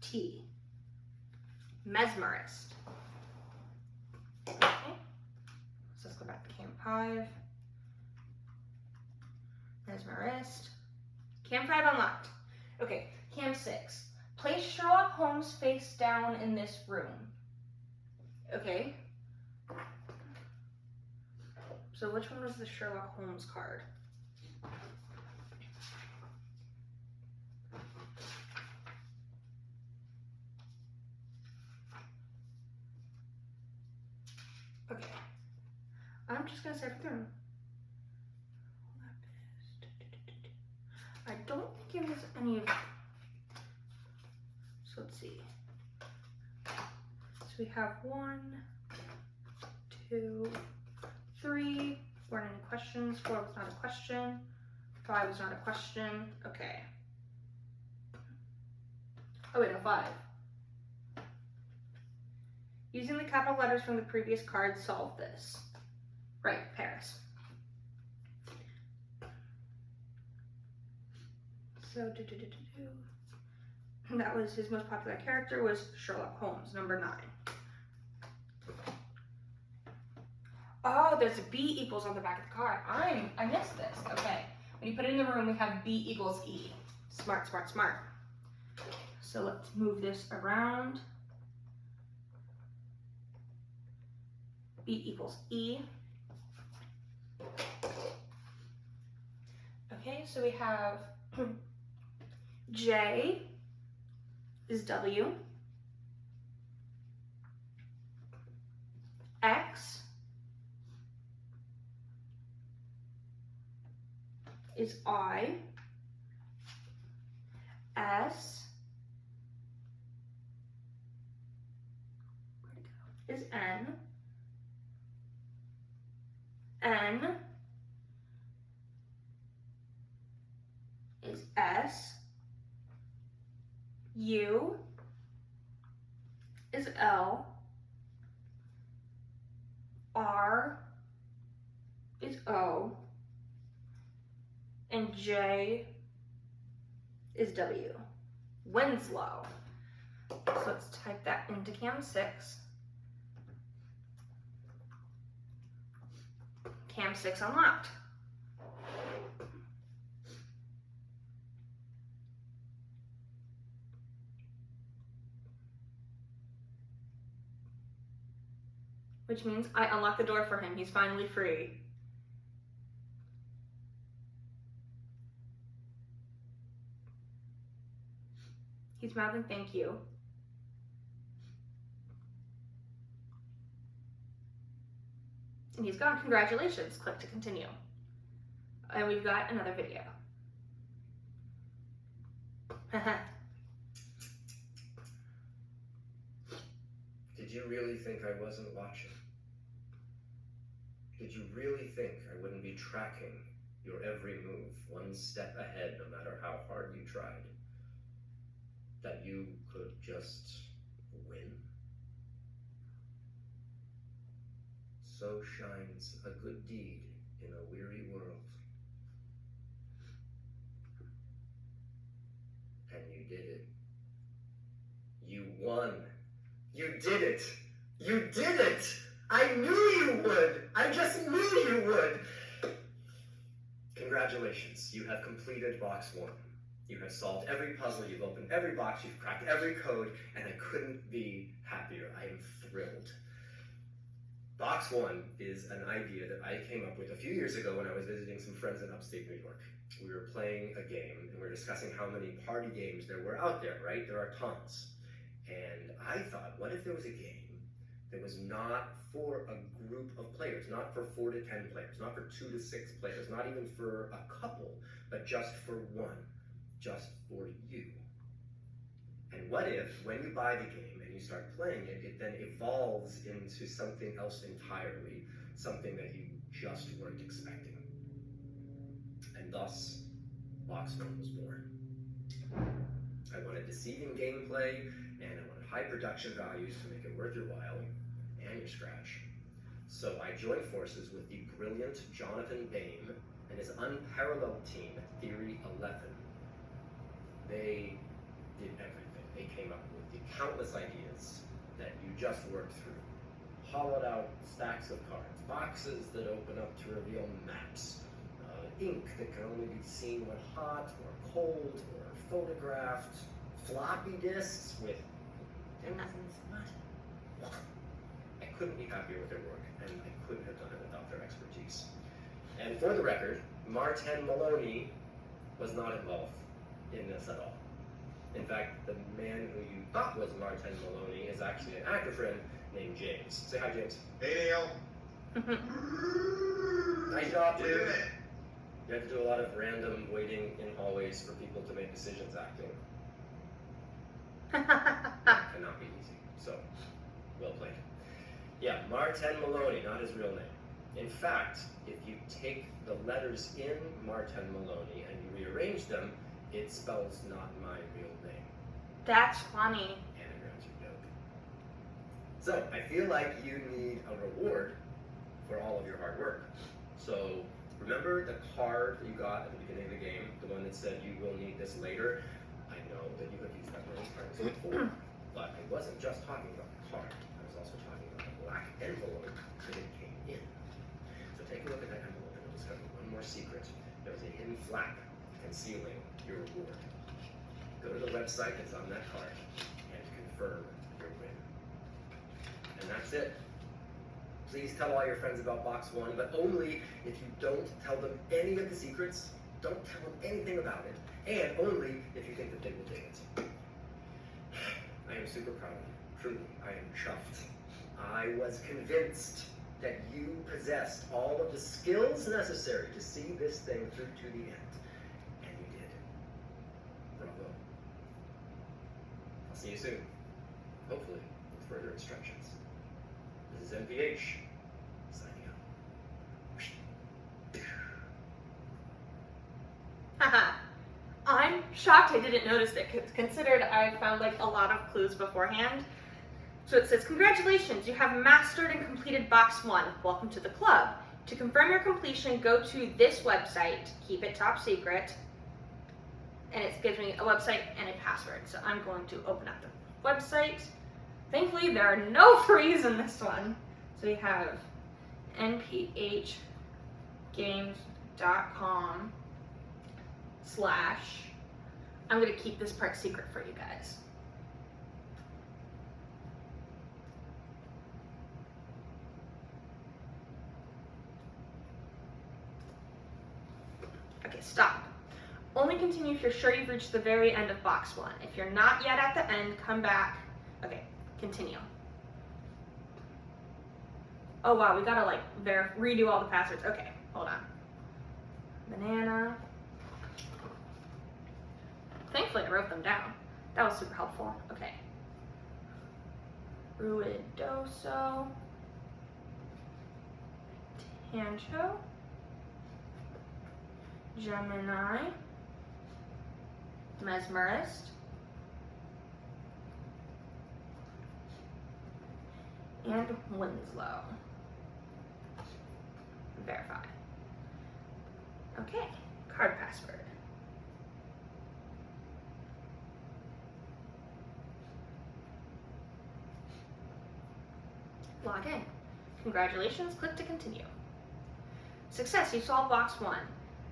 T. Mesmerist. Okay, so let's go back to Cam 5. Mesmerist. Cam 5 unlocked. Okay, Cam 6. Place Sherlock Holmes face down in this room. Okay. So which one was the Sherlock Holmes card? Okay. I'm just gonna search through. I don't think it was any of. So let's see. So we have 1, 2, 3. Weren't any questions. 4 was not a question. 5 was not a question. Okay. Oh wait, no, 5. Using the capital letters from the previous card, solve this. Right, Paris. So, that was his most popular character was Sherlock Holmes, number 9. Oh, there's a B equals on the back of the card. I missed this. Okay. When you put it in the room, we have B equals E. Smart, smart, smart. So let's move this around. B equals E. Okay, so we have J is W. X is I. S is N. N is S. U is L. R is O. And J is W. Winslow. So let's type that into Cam 6. Cam 6 unlocked. Which means I unlock the door for him. He's finally free. He's mouthing thank you. And he's gone. Congratulations. Click to continue. And we've got another video. Did you really think I wasn't watching? Did Did you really think I wouldn't be tracking your every move, one step ahead, no matter how hard you tried? That you could just win? So shines a good deed in a weary world. And you did it. You won. You did it. You did it! I knew you would! I just knew you would! Congratulations, you have completed box 1. You have solved every puzzle, you've opened every box, you've cracked every code, and I couldn't be happier. I am thrilled. Box 1 is an idea that I came up with a few years ago when I was visiting some friends in upstate New York. We were playing a game, and we were discussing how many party games there were out there, right? There are tons. And I thought, what if there was a game that was not for a group of players, not for 4 to 10 players, not for 2 to 6 players, not even for a couple, but just for one, just for you. And what if, when you buy the game and you start playing it, it then evolves into something else entirely, something that you just weren't expecting. And thus, Box 1 was born. I wanted deceiving gameplay, and I wanted high production values to make it worth your while and your scratch. So I joined forces with the brilliant Jonathan Bain and his unparalleled team at Theory 11. They did everything. They came up with the countless ideas that you just worked through. Hollowed out stacks of cards, boxes that open up to reveal maps, ink that can only be seen when hot or cold or photographed, floppy disks with I couldn't be happier with their work, and I couldn't have done it without their expertise. And for the record, Martin Maloney was not involved in this at all. In fact, the man who you thought was Martin Maloney is actually an actor friend named James. Say hi, James. Hey, Neil. Nice job, You dude. did it. You have to do a lot of random waiting in hallways for people to make decisions acting. That cannot be easy. So, well played. Yeah, Martin Maloney, not his real name. In fact, if you take the letters in Martin Maloney and you rearrange them, it spells not my real name. That's funny. Anagrams are dope. So, I feel like you need a reward for all of your hard work. So, remember the card that you got at the beginning of the game, the one that said you will need this later? I know that you have used that many times before, but I wasn't just talking about the card. I was also talking about the black envelope that it came in. So take a look at that envelope and you'll discover one more secret. There's a hidden flap concealing your reward. Go to the website that's on that card and confirm your win. And that's it. Please tell all your friends about Box 1, but only if you don't tell them any of the secrets, don't tell them anything about it, and only if you think that they will dig it. I am super proud of you. Truly, I am chuffed. I was convinced that you possessed all of the skills necessary to see this thing through to the end. And you did. Bravo. I'll see you soon. Hopefully, with further instructions. This is MPH, signing out. Haha. I'm shocked I didn't notice it, considered I found like a lot of clues beforehand. So it says, congratulations, you have mastered and completed Box 1. Welcome to the club. To confirm your completion, go to this website, keep it top secret, and it gives me a website and a password. So I'm going to open up the website. Thankfully, there are no frees in this one. So we have nphgames.com/ I'm going to keep this part secret for you guys. Okay, stop. Only continue if you're sure you've reached the very end of Box 1. If you're not yet at the end, come back. Okay, continue. Oh wow, we gotta like redo all the passwords. Okay, hold on. Banana. Thankfully I wrote them down. That was super helpful. Okay. Ruidoso. Pancho, Gemini, Mesmerist, and Winslow. Verify. Okay, card password. Log in. Congratulations, click to continue. Success, you solved box 1.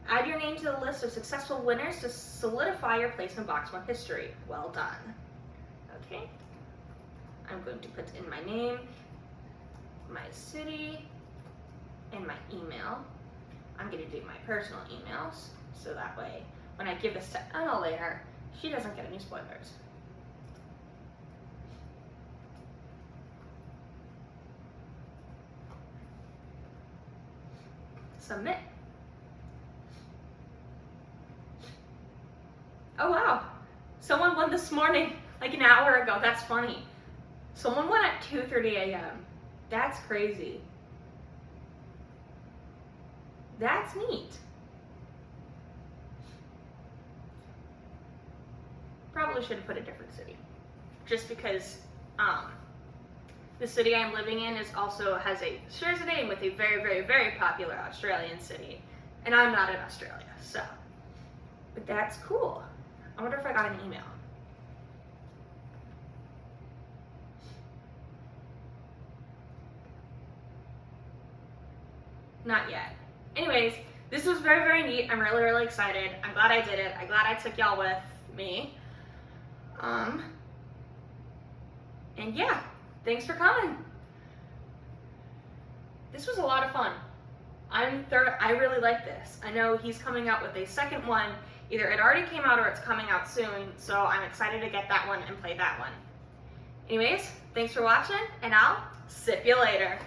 Add your name to the list of successful winners to solidify your place in box 1 history. Well done. Okay. I'm going to put in my name, my city, and my email. I'm going to do my personal emails, so that way when I give this to Emma later, she doesn't get any spoilers. Submit. Oh wow, someone won this morning, like an hour ago. That's funny. Someone won at 2:30 a.m. That's crazy. That's neat. Probably should have put a different city, just because the city I'm living in shares a name with a very, very, very popular Australian city, and I'm not in Australia, so. But that's cool. I wonder if I got an email. Not yet. Anyways, this was very, very neat. I'm really, really excited. I'm glad I did it. I'm glad I took y'all with me. And yeah, thanks for coming. This was a lot of fun. I really like this. I know he's coming out with a second one. Either it already came out or it's coming out soon, so I'm excited to get that one and play that one. Anyways, thanks for watching, and I'll sip you later.